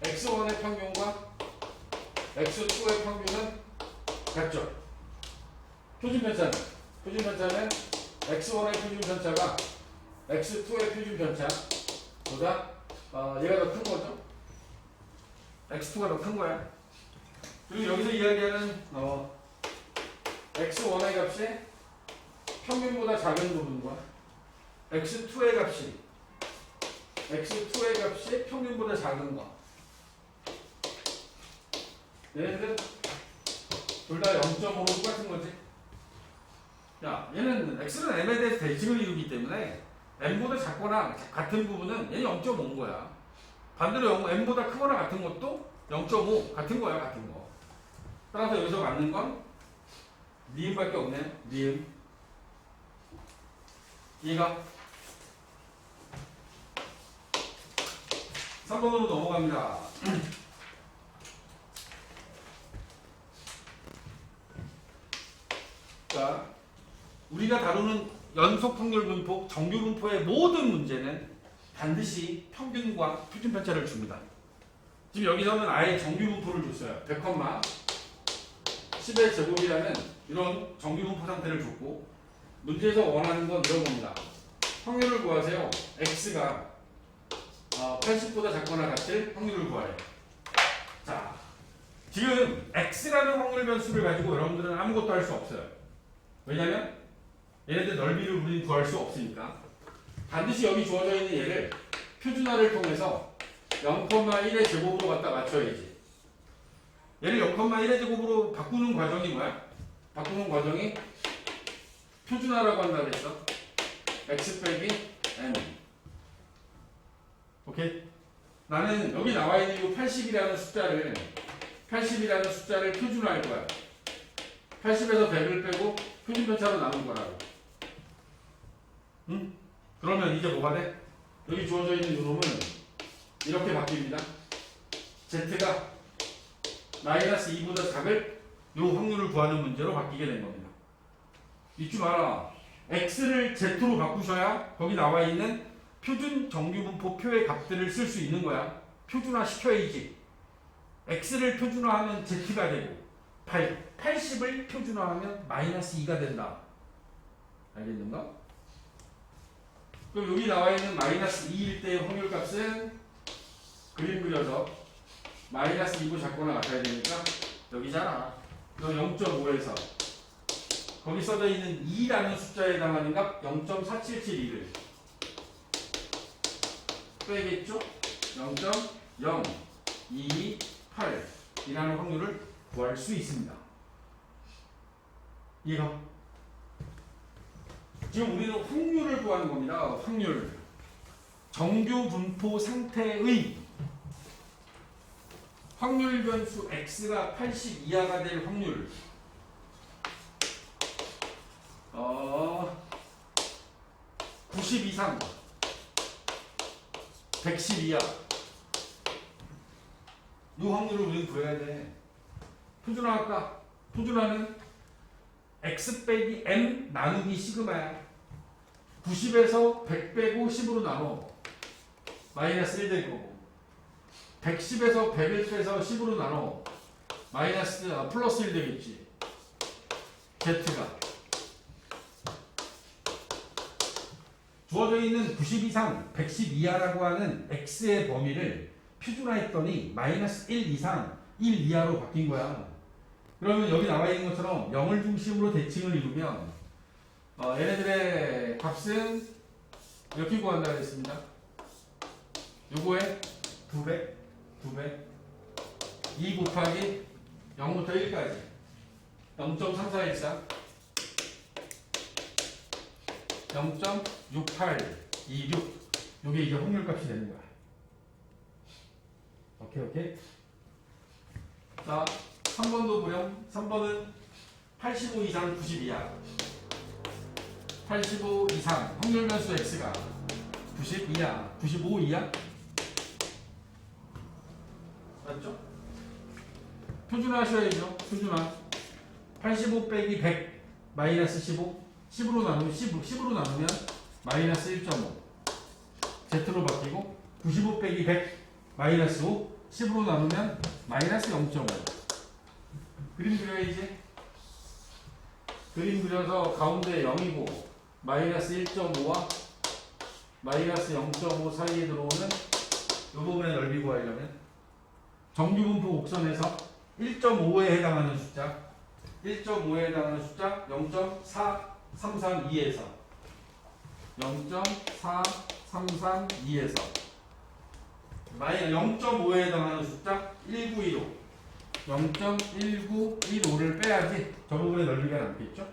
x1의 평균과 x2의 평균은 같죠. 표준편차는 x1의 표준편차가 x2의 표준편차보다 얘가 더 큰 거죠. x2가 더 큰 거야. 그리고 여기서 이야기하는 x1의 값이 평균보다 작은 부분과 x2의 값이 평균보다 작은 거. 얘네들은 둘 다 0.5로 똑같은 거지. 야, 얘는 x는 m에 대해서 대칭을 이루기 때문에 m보다 작거나 같은 부분은 얘는 0.5인 거야. 반대로 m보다 크거나 같은 것도 0.5 같은 거야, 같은 거. 따라서 여기서 맞는 건 니은밖에 없네. 니은. 이해가? 3번으로 넘어갑니다. 자, 우리가 다루는 연속 확률 분포, 정규 분포의 모든 문제는 반드시 평균과 표준편차를 줍니다. 지금 여기서는 아예 정규 분포를 줬어요. 100, 10의 제곱이라는 이런 정규 분포 상태를 줬고, 문제에서 원하는 건 이런 겁니다. 확률을 구하세요. x가 80보다 작거나 같을 확률을 구하래요. 자, 지금 x라는 확률 변수를 가지고 여러분들은 아무것도 할 수 없어요. 왜냐면 얘네들 넓이를 우리는 구할 수 없으니까 반드시 여기 주어져 있는 얘를 표준화를 통해서 0,1의 제곱으로 갖다 맞춰야지. 얘를 0,1의 제곱으로 바꾸는 과정이 뭐야? 바꾸는 과정이 표준화라고 한다 그랬어. x 빼기 m. 오케이? 나는 여기 나와 있는 이 80이라는 숫자를 표준화할 거야. 80에서 100을 빼고 표준편차로 나눈 거라고. 응? 그러면 이제 뭐가 돼? 여기 주어져 있는 요놈은 이렇게 바뀝니다. z가 마이너스 2보다 작을 요 확률을 구하는 문제로 바뀌게 된 겁니다. 잊지 마라. x를 z로 바꾸셔야 거기 나와 있는 표준 정규분포표의 값들을 쓸 수 있는 거야. 표준화 시켜야지. x를 표준화하면 z가 되고 80을 표준화하면 마이너스 2가 된다. 알겠는가? 그럼 여기 나와 있는 마이너스 2일 때의 확률값은 그림 그려서 마이너스 2고 작거나 같아야 되니까 여기잖아. 너 0.5에서 거기 써져 있는 2라는 숫자에 해당하는 값 0.4772를 빼겠죠? 0.028이라는 확률을 구할 수 있습니다. 이해가? 지금 우리는 확률을 구하는 겁니다. 확률. 정규 분포 상태의 확률 변수 x가 80 이하가 될 확률 90 이상 110 이하 이 확률을 우리는 구해야 돼. 표준화 할까? 표준화는 x 빼기 m 나누기 시그마야. 90에서 100 빼고 10으로 나눠 마이너스 1 될 거고 110에서 100을 빼서 10으로 나눠 플러스 1 되겠지. z가 주어져 있는 90 이상 110 이하라고 하는 x의 범위를 표준화했더니 마이너스 1 이상 1 이하로 바뀐 거야. 그러면 여기 나와 있는 것처럼 0을 중심으로 대칭을 이루면 얘네들의 값은 이렇게 구한다고 했습니다. 요거에 2배 2 곱하기 0부터 1까지 0.3414 0.6826 요게 이제 확률값이 되는 거야. 오케이. 자, 3번도 보렴. 3번은 85 이상 90 이하 85 이상 확률 변수 x가 90 이하 95 이하 맞죠? 표준화 하셔야죠. 표준화 85 빼기 100 마이너스 15 10으로 나누면 마이너스 1.5 z로 바뀌고 95 빼기 100 마이너스 5 10으로 나누면 마이너스 0.5 그림 그려야지. 그림 그려서 가운데 0이고 마이너스 1.5와 마이너스 0.5 사이에 들어오는 이 부분의 넓이 구하려면 정규분포 곡선에서 1.5에 해당하는 숫자 0.4332에서 0.4332에서 0.5에 해당하는 숫자 1915 0.1915를 빼야지 저 부분의 넓이가 남겠죠?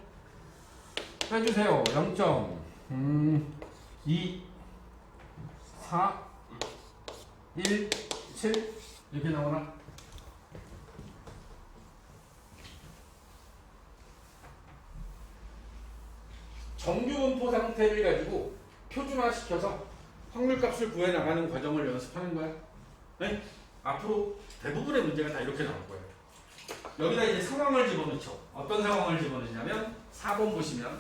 빼주세요. 0.2 4 1 7 이렇게 나오나? 정규분포 상태를 가지고 표준화시켜서 확률값을 구해나가는 과정을 연습하는 거야. 네? 앞으로 대부분의 문제가 다 이렇게 나올 거예요. 여기다 이제 상황을 집어넣죠. 어떤 상황을 집어넣냐면 4번 보시면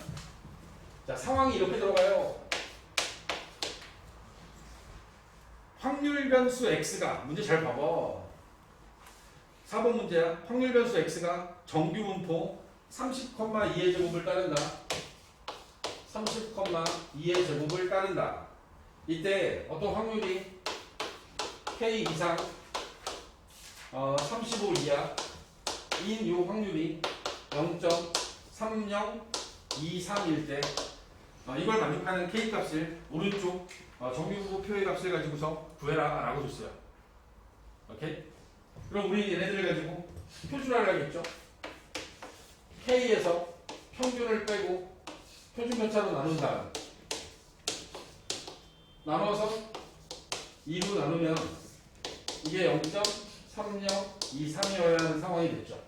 자 상황이 이렇게 들어가요. 확률 변수 x가 문제 잘 봐봐. 4번 문제야. 확률 변수 x가 정규분포 30,2의 제곱을 따른다. 30,2의 제곱을 따른다. 이때 어떤 확률이 k 이상 35 이하인 요 확률이 0.3023일 때 이걸 만족하는 k 값을 오른쪽 정규분포 표의 값을 가지고서 구해라 라고 줬어요. 오케이? 그럼 우리 얘네들을 가지고 표준화를 하겠죠. k에서 평균을 빼고 표준편차로 나눈 다음 나눠서 2로 나누면 이게 0.3023이어야 하는 상황이 됐죠.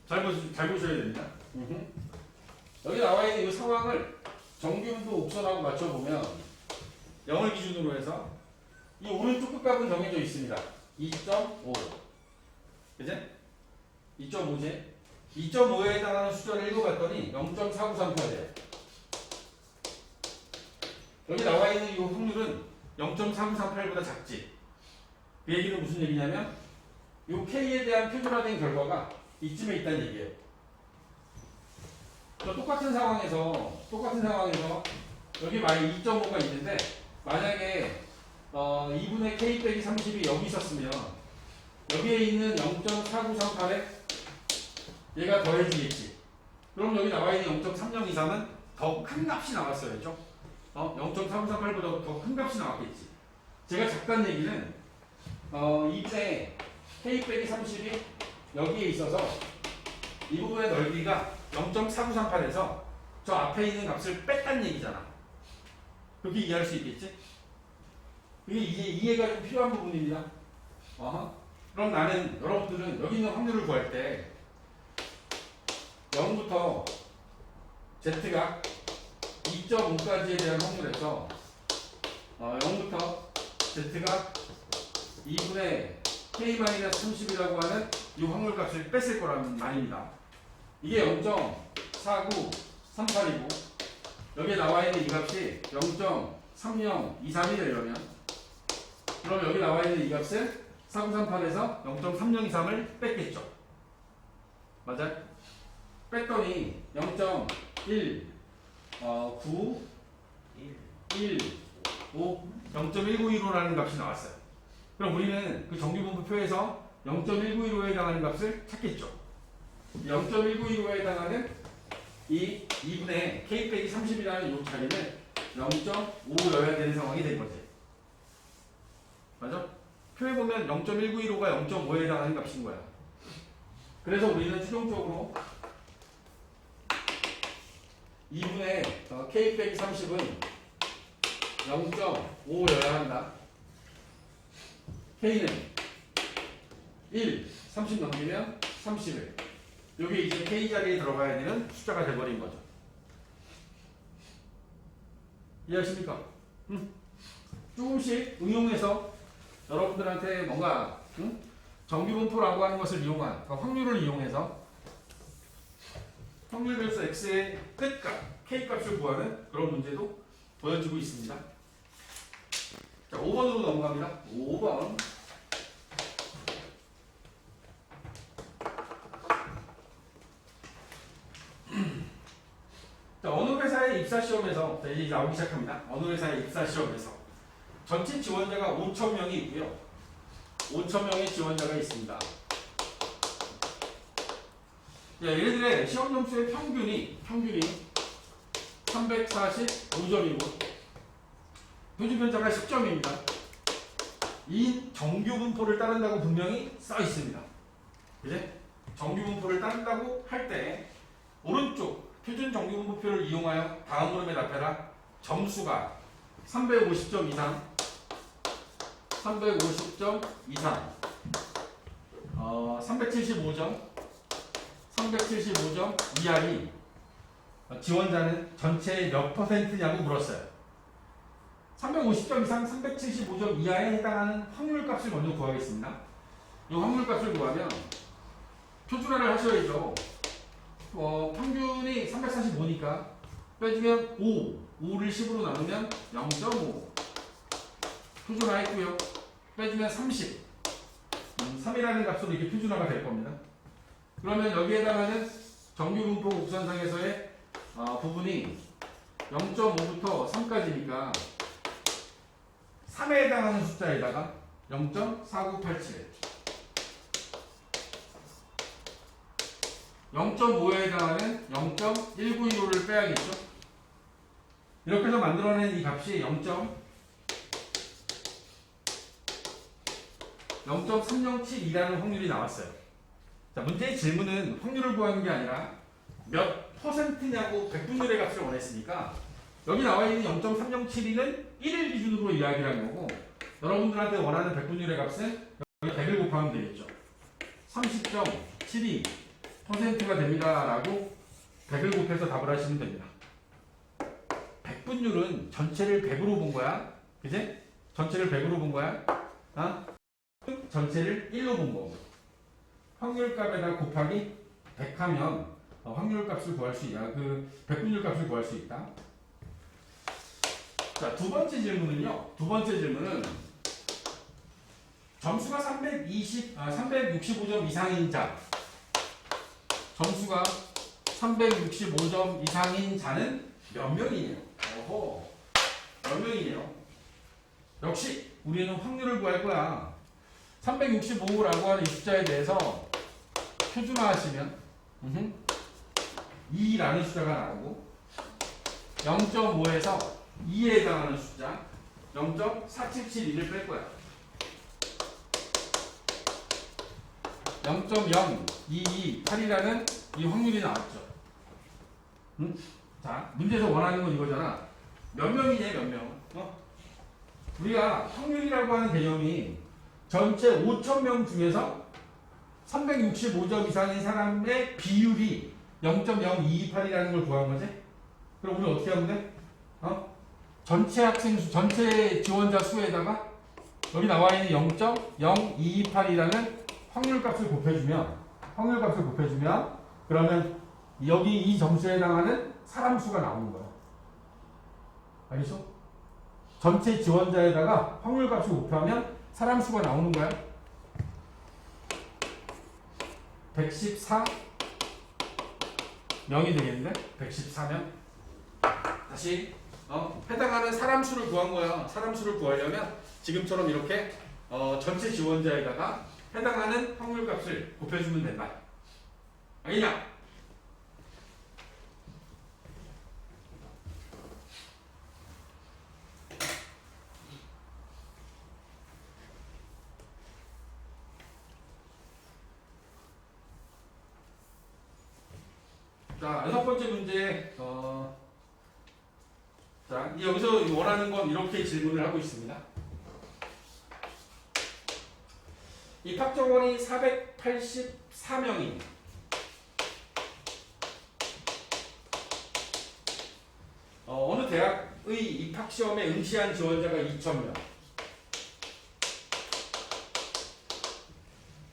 잘 보셔야 됩니다. 여기 나와 있는 이 상황을 정규분포 옥선하고 맞춰보면 0을 기준으로 해서 이 오른쪽 끝값은 정해져 있습니다. 2.5 그제? 2.5제 2.5에 해당하는 숫자를 읽어봤더니 0.4938이에요. 여기 나와 있는 이 확률은 0.3938보다 작지. 그 얘기는 무슨 얘기냐면 이 K에 대한 표준화된 결과가 이쯤에 있다는 얘기예요. 똑같은 상황에서 여기 만약 2.5가 있는데 만약에 2분의 K 빼기 30이 여기 있었으면 여기에 있는 0.4938에 얘가 더해지겠지. 그럼 여기 나와 있는 0.3023은 더 큰 값이 나왔어야죠. 0.338보다 더 큰 값이 나왔겠지. 제가 작다는 얘기는 2분의 K 빼기 30이 여기에 있어서 이 부분의 넓이가 0.4938에서 저 앞에 있는 값을 뺐다는 얘기잖아. 그렇게 이해할 수 있겠지? 이게 이해가 좀 필요한 부분입니다. 그럼 나는, 여러분들은 여기 있는 확률을 구할 때 0부터 z가 2.5까지에 대한 확률에서 0부터 z가 2분의 k-30이라고 하는 이 확률값을 뺐을 거라는 말입니다. 이게 0.4938이고 여기에 나와 있는 이 값이 0.3023이 되려면 그럼 여기 나와 있는 이 값을 4938에서 0.3023을 뺐겠죠. 맞아요? 뺐더니 0.1 9 1 5 0.1915라는 값이 나왔어요. 그럼 우리는 그 정규분포표에서 0.1915에 해당하는 값을 찾겠죠. 0.1915에 해당하는 이 2분의 k 빼기 30이라는 이 자리는 0.5여야 되는 상황이 된 거지. 맞아? 표에 보면 0.1915가 0.5에 해당하는 값인 거야. 그래서 우리는 최종적으로 2분의 k 빼기 30은 0.5여야 한다. k는 1, 30 넘기면 31. 여기 이제 k 자리에 들어가야 되는 숫자가 돼버린 거죠. 이해하십니까? 조금씩 응용해서 여러분들한테 뭔가 정규분포라고 하는 것을 이용한 확률을 이용해서 확률 변수 x의 끝값 k 값을 구하는 그런 문제도 보여지고 있습니다. 자, 5번으로 넘어갑니다. 5번. 자, 어느 회사의 입사시험에서 이제 나오기 시작합니다. 어느 회사의 입사시험에서 전체 지원자가 5,000명이 있고요. 5,000명의 지원자가 있습니다. 자, 얘네들의 시험 점수의 평균이 345점이고 표준 편차가 10점입니다. 이 정규 분포를 따른다고 분명히 써 있습니다. 그제? 정규 분포를 따른다고 할 때 오른쪽 표준 정규 분포표를 이용하여 다음 흐름에 답해라. 점수가 350점 이상, 350점 이상, 375점, 375점 이하니 지원자는 전체의 몇 퍼센트냐고 물었어요. 350점 이상, 375점 이하에 해당하는 확률값을 먼저 구하겠습니다. 이 확률값을 구하면 표준화를 하셔야죠. 평균이 345니까 빼주면 5를 10으로 나누면 0.5 표준화했고요. 빼주면 30 3이라는 값으로 이렇게 표준화가 될 겁니다. 그러면 여기에 해당하는 정규분포 곡선상에서의 부분이 0.5부터 3까지니까 3에 해당하는 숫자에다가 0.4987 0.5에 해당하는 0.1915를 빼야겠죠. 이렇게 해서 만들어낸 이 값이 0.3072라는 확률이 나왔어요. 자, 문제의 질문은 확률을 구하는 게 아니라 몇 퍼센트냐고 백분율의 값을 원했으니까 여기 나와 있는 0.3072는 1을 기준으로 이야기를 한 거고 여러분들한테 원하는 백분율의 값은 여기 100을 곱하면 되겠죠. 30.72%가 됩니다 라고 100을 곱해서 답을 하시면 됩니다. 백분율은 전체를 100으로 본 거야. 그지? 전체를 100으로 본 거야. 전체를 1로 본 거고 확률값에다 곱하기 100 하면 확률값을 구할 수 있다. 그 백분율값을 구할 수 있다. 자, 두 번째 질문은요. 두 번째 질문은 점수가 365점 이상인 자. 점수가 365점 이상인 자는 몇 명이냐? 몇 명이네요. 역시 우리는 확률을 구할 거야. 365라고 하는 이 숫자에 대해서 표준화하시면 2라는 숫자가 나오고 0.5에서 2에 해당하는 숫자 0.4772를 뺄 거야. 0.0228이라는 이 확률이 나왔죠. 응? 자, 문제에서 원하는 건 이거잖아. 몇 명이냐, 몇 명. 우리가 확률이라고 하는 개념이 전체 5,000명 중에서 365점 이상인 사람의 비율이 0.0228이라는 걸 구한 거지? 그럼 우리 어떻게 하면 돼? 전체 학생 수, 전체 지원자 수에다가 여기 나와 있는 0.0228이라는 확률값을 곱해주면, 그러면 여기 이 점수에 해당하는 사람 수가 나오는 거야. 알겠어? 전체 지원자에다가 확률값을 곱하면 사람 수가 나오는 거야. 114명이 되겠는데? 114명? 다시 해당하는 사람 수를 구한 거야. 사람 수를 구하려면 지금처럼 이렇게 전체 지원자에다가 해당하는 확률값을 곱해주면 된다. 알겠냐? 자, 6번째 문제. 자, 여기서 원하는 건 이렇게 질문을 하고 있습니다. 입학정원이 484명인 어느 대학의 입학시험에 응시한 지원자가 2,000명.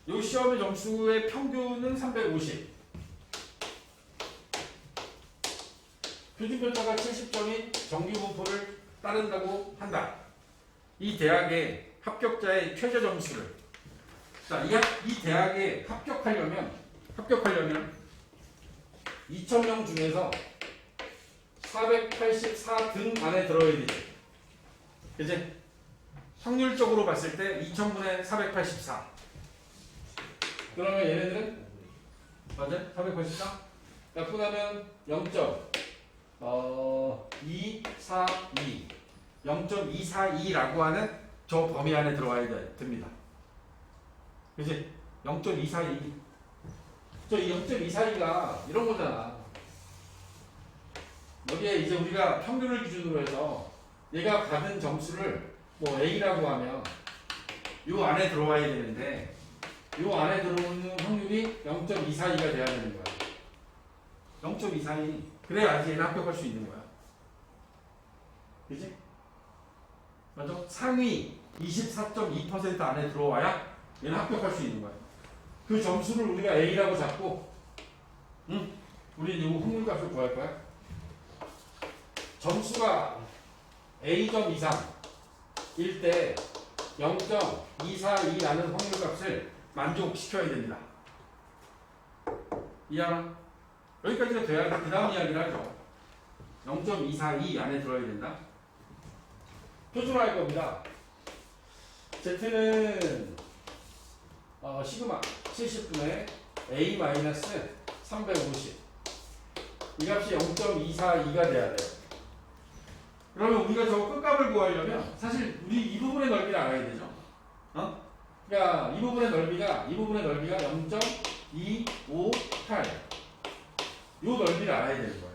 이 시험의 점수의 평균은 350. 표준편차가 70점인 정규분포를 따른다고 한다. 이 대학의 합격자의 최저 점수를, 자, 이 대학에 합격하려면 2,000명 중에서 484등 안에 들어야 되지. 그치? 확률적으로 봤을 때 2,000분의 484. 그러면 얘네들은 맞아? 484? 약분하면 0.242 0.242라고 하는 저 범위 안에 들어와야 됩니다. 그치? 0.242. 저 0.242가 이런 거잖아. 여기에 이제 우리가 평균을 기준으로 해서 얘가 받은 점수를 뭐 A라고 하면 요 안에 들어와야 되는데 요 안에 들어오는 확률이 0.242가 돼야 되는 거야. 0.242. 그래야지 얘는 합격할 수 있는 거야. 그치? 맞아? 상위 24.2% 안에 들어와야 얘는 합격할 수 있는 거야. 그 점수를 우리가 A라고 잡고, 우리는 이 확률값을 구할 거야. 점수가 A점 이상일 때 0.242라는 확률값을 만족시켜야 됩니다. 이해하나? 여기까지가 돼야 그 다음 이야기를 하죠. 0.242 안에 들어야 된다. 표준화할 겁니다. Z는 시그마 70분의 A-350. 이 값이 0.242가 돼야 돼요. 그러면 우리가 저 끝값을 구하려면 사실 우리 이 부분의 넓이를 알아야 되죠. 그러니까 이 부분의 넓이가 0.258. 요 넓이를 알아야 되는 거예요.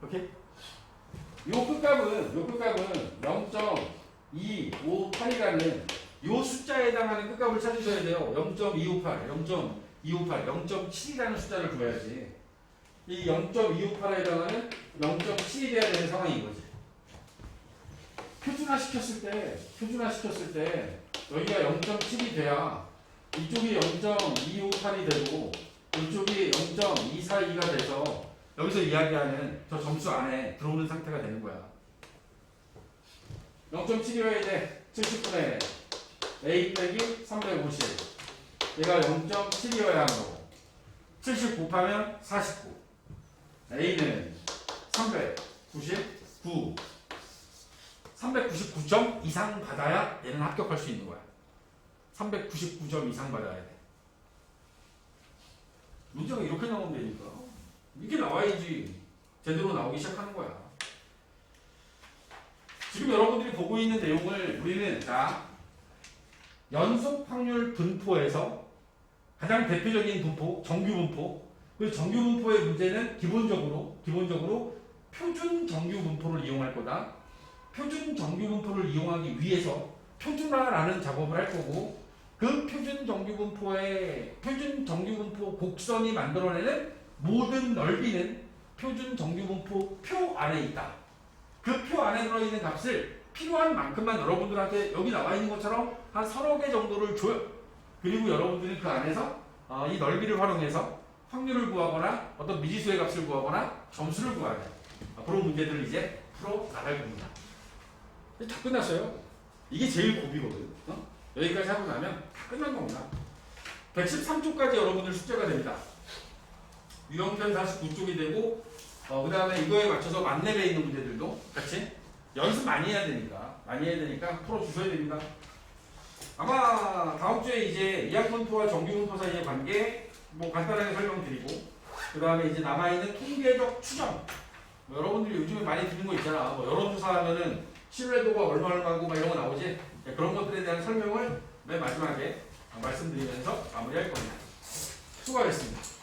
오케이? 요 끝값은 0.258이라는 요 숫자에 해당하는 끝값을 찾으셔야 돼요. 0.258, 0.7이라는 숫자를 구해야지. 이 0.258에 해당하는 0.7이 돼야 되는 상황인 거지. 표준화 시켰을 때 여기가 0.7이 돼야 이쪽이 0.258이 되고 이쪽이 0.242가 돼서 여기서 이야기하는 저 점수 안에 들어오는 상태가 되는 거야. 0.7이어야 돼. 70분의 A 빼기 350. 얘가 0.7이어야 하는 거고. 70 곱하면 49. A는 399. 399점 이상 받아야 얘는 합격할 수 있는 거야. 399점 이상 받아야 돼. 문제가 이렇게 나오면 되니까. 이렇게 나와야지 제대로 나오기 시작하는 거야. 지금 여러분들이 보고 있는 내용을 우리는 자 연속 확률 분포에서 가장 대표적인 분포, 정규 분포. 그 정규 분포의 문제는 기본적으로 표준 정규 분포를 이용할 거다. 표준 정규 분포를 이용하기 위해서 표준화라는 작업을 할 거고, 그 표준 정규 분포 곡선이 만들어내는 모든 넓이는 표준 정규 분포 표 안에 있다. 그 표 안에 들어있는 값을 필요한 만큼만 여러분들한테 여기 나와 있는 것처럼 한 서너 개 정도를 줘요. 그리고 여러분들이 그 안에서 이 넓이를 활용해서 확률을 구하거나 어떤 미지수의 값을 구하거나 점수를 구하는 그런 문제들을 이제 풀어 나갈 겁니다. 다 끝났어요. 이게 제일 고비거든. 여기까지 하고 나면 다 끝난 겁니다. 113쪽까지 여러분들 숙제가 됩니다. 유형편 49쪽이 되고, 그 다음에 이거에 맞춰서 만렙에 있는 문제들도 같이 연습 많이 해야 되니까 풀어주셔야 됩니다. 아마 다음 주에 이제 이항분포와 정규분포 사이의 관계 뭐 간단하게 설명드리고, 그 다음에 이제 남아있는 통계적 추정. 여러분들이 요즘에 많이 듣는 거 있잖아. 여론조사하면은 신뢰도가 얼마고 막 이런 거 나오지? 그런 것들에 대한 설명을 맨 마지막에 말씀드리면서 마무리할 겁니다. 수고하셨습니다.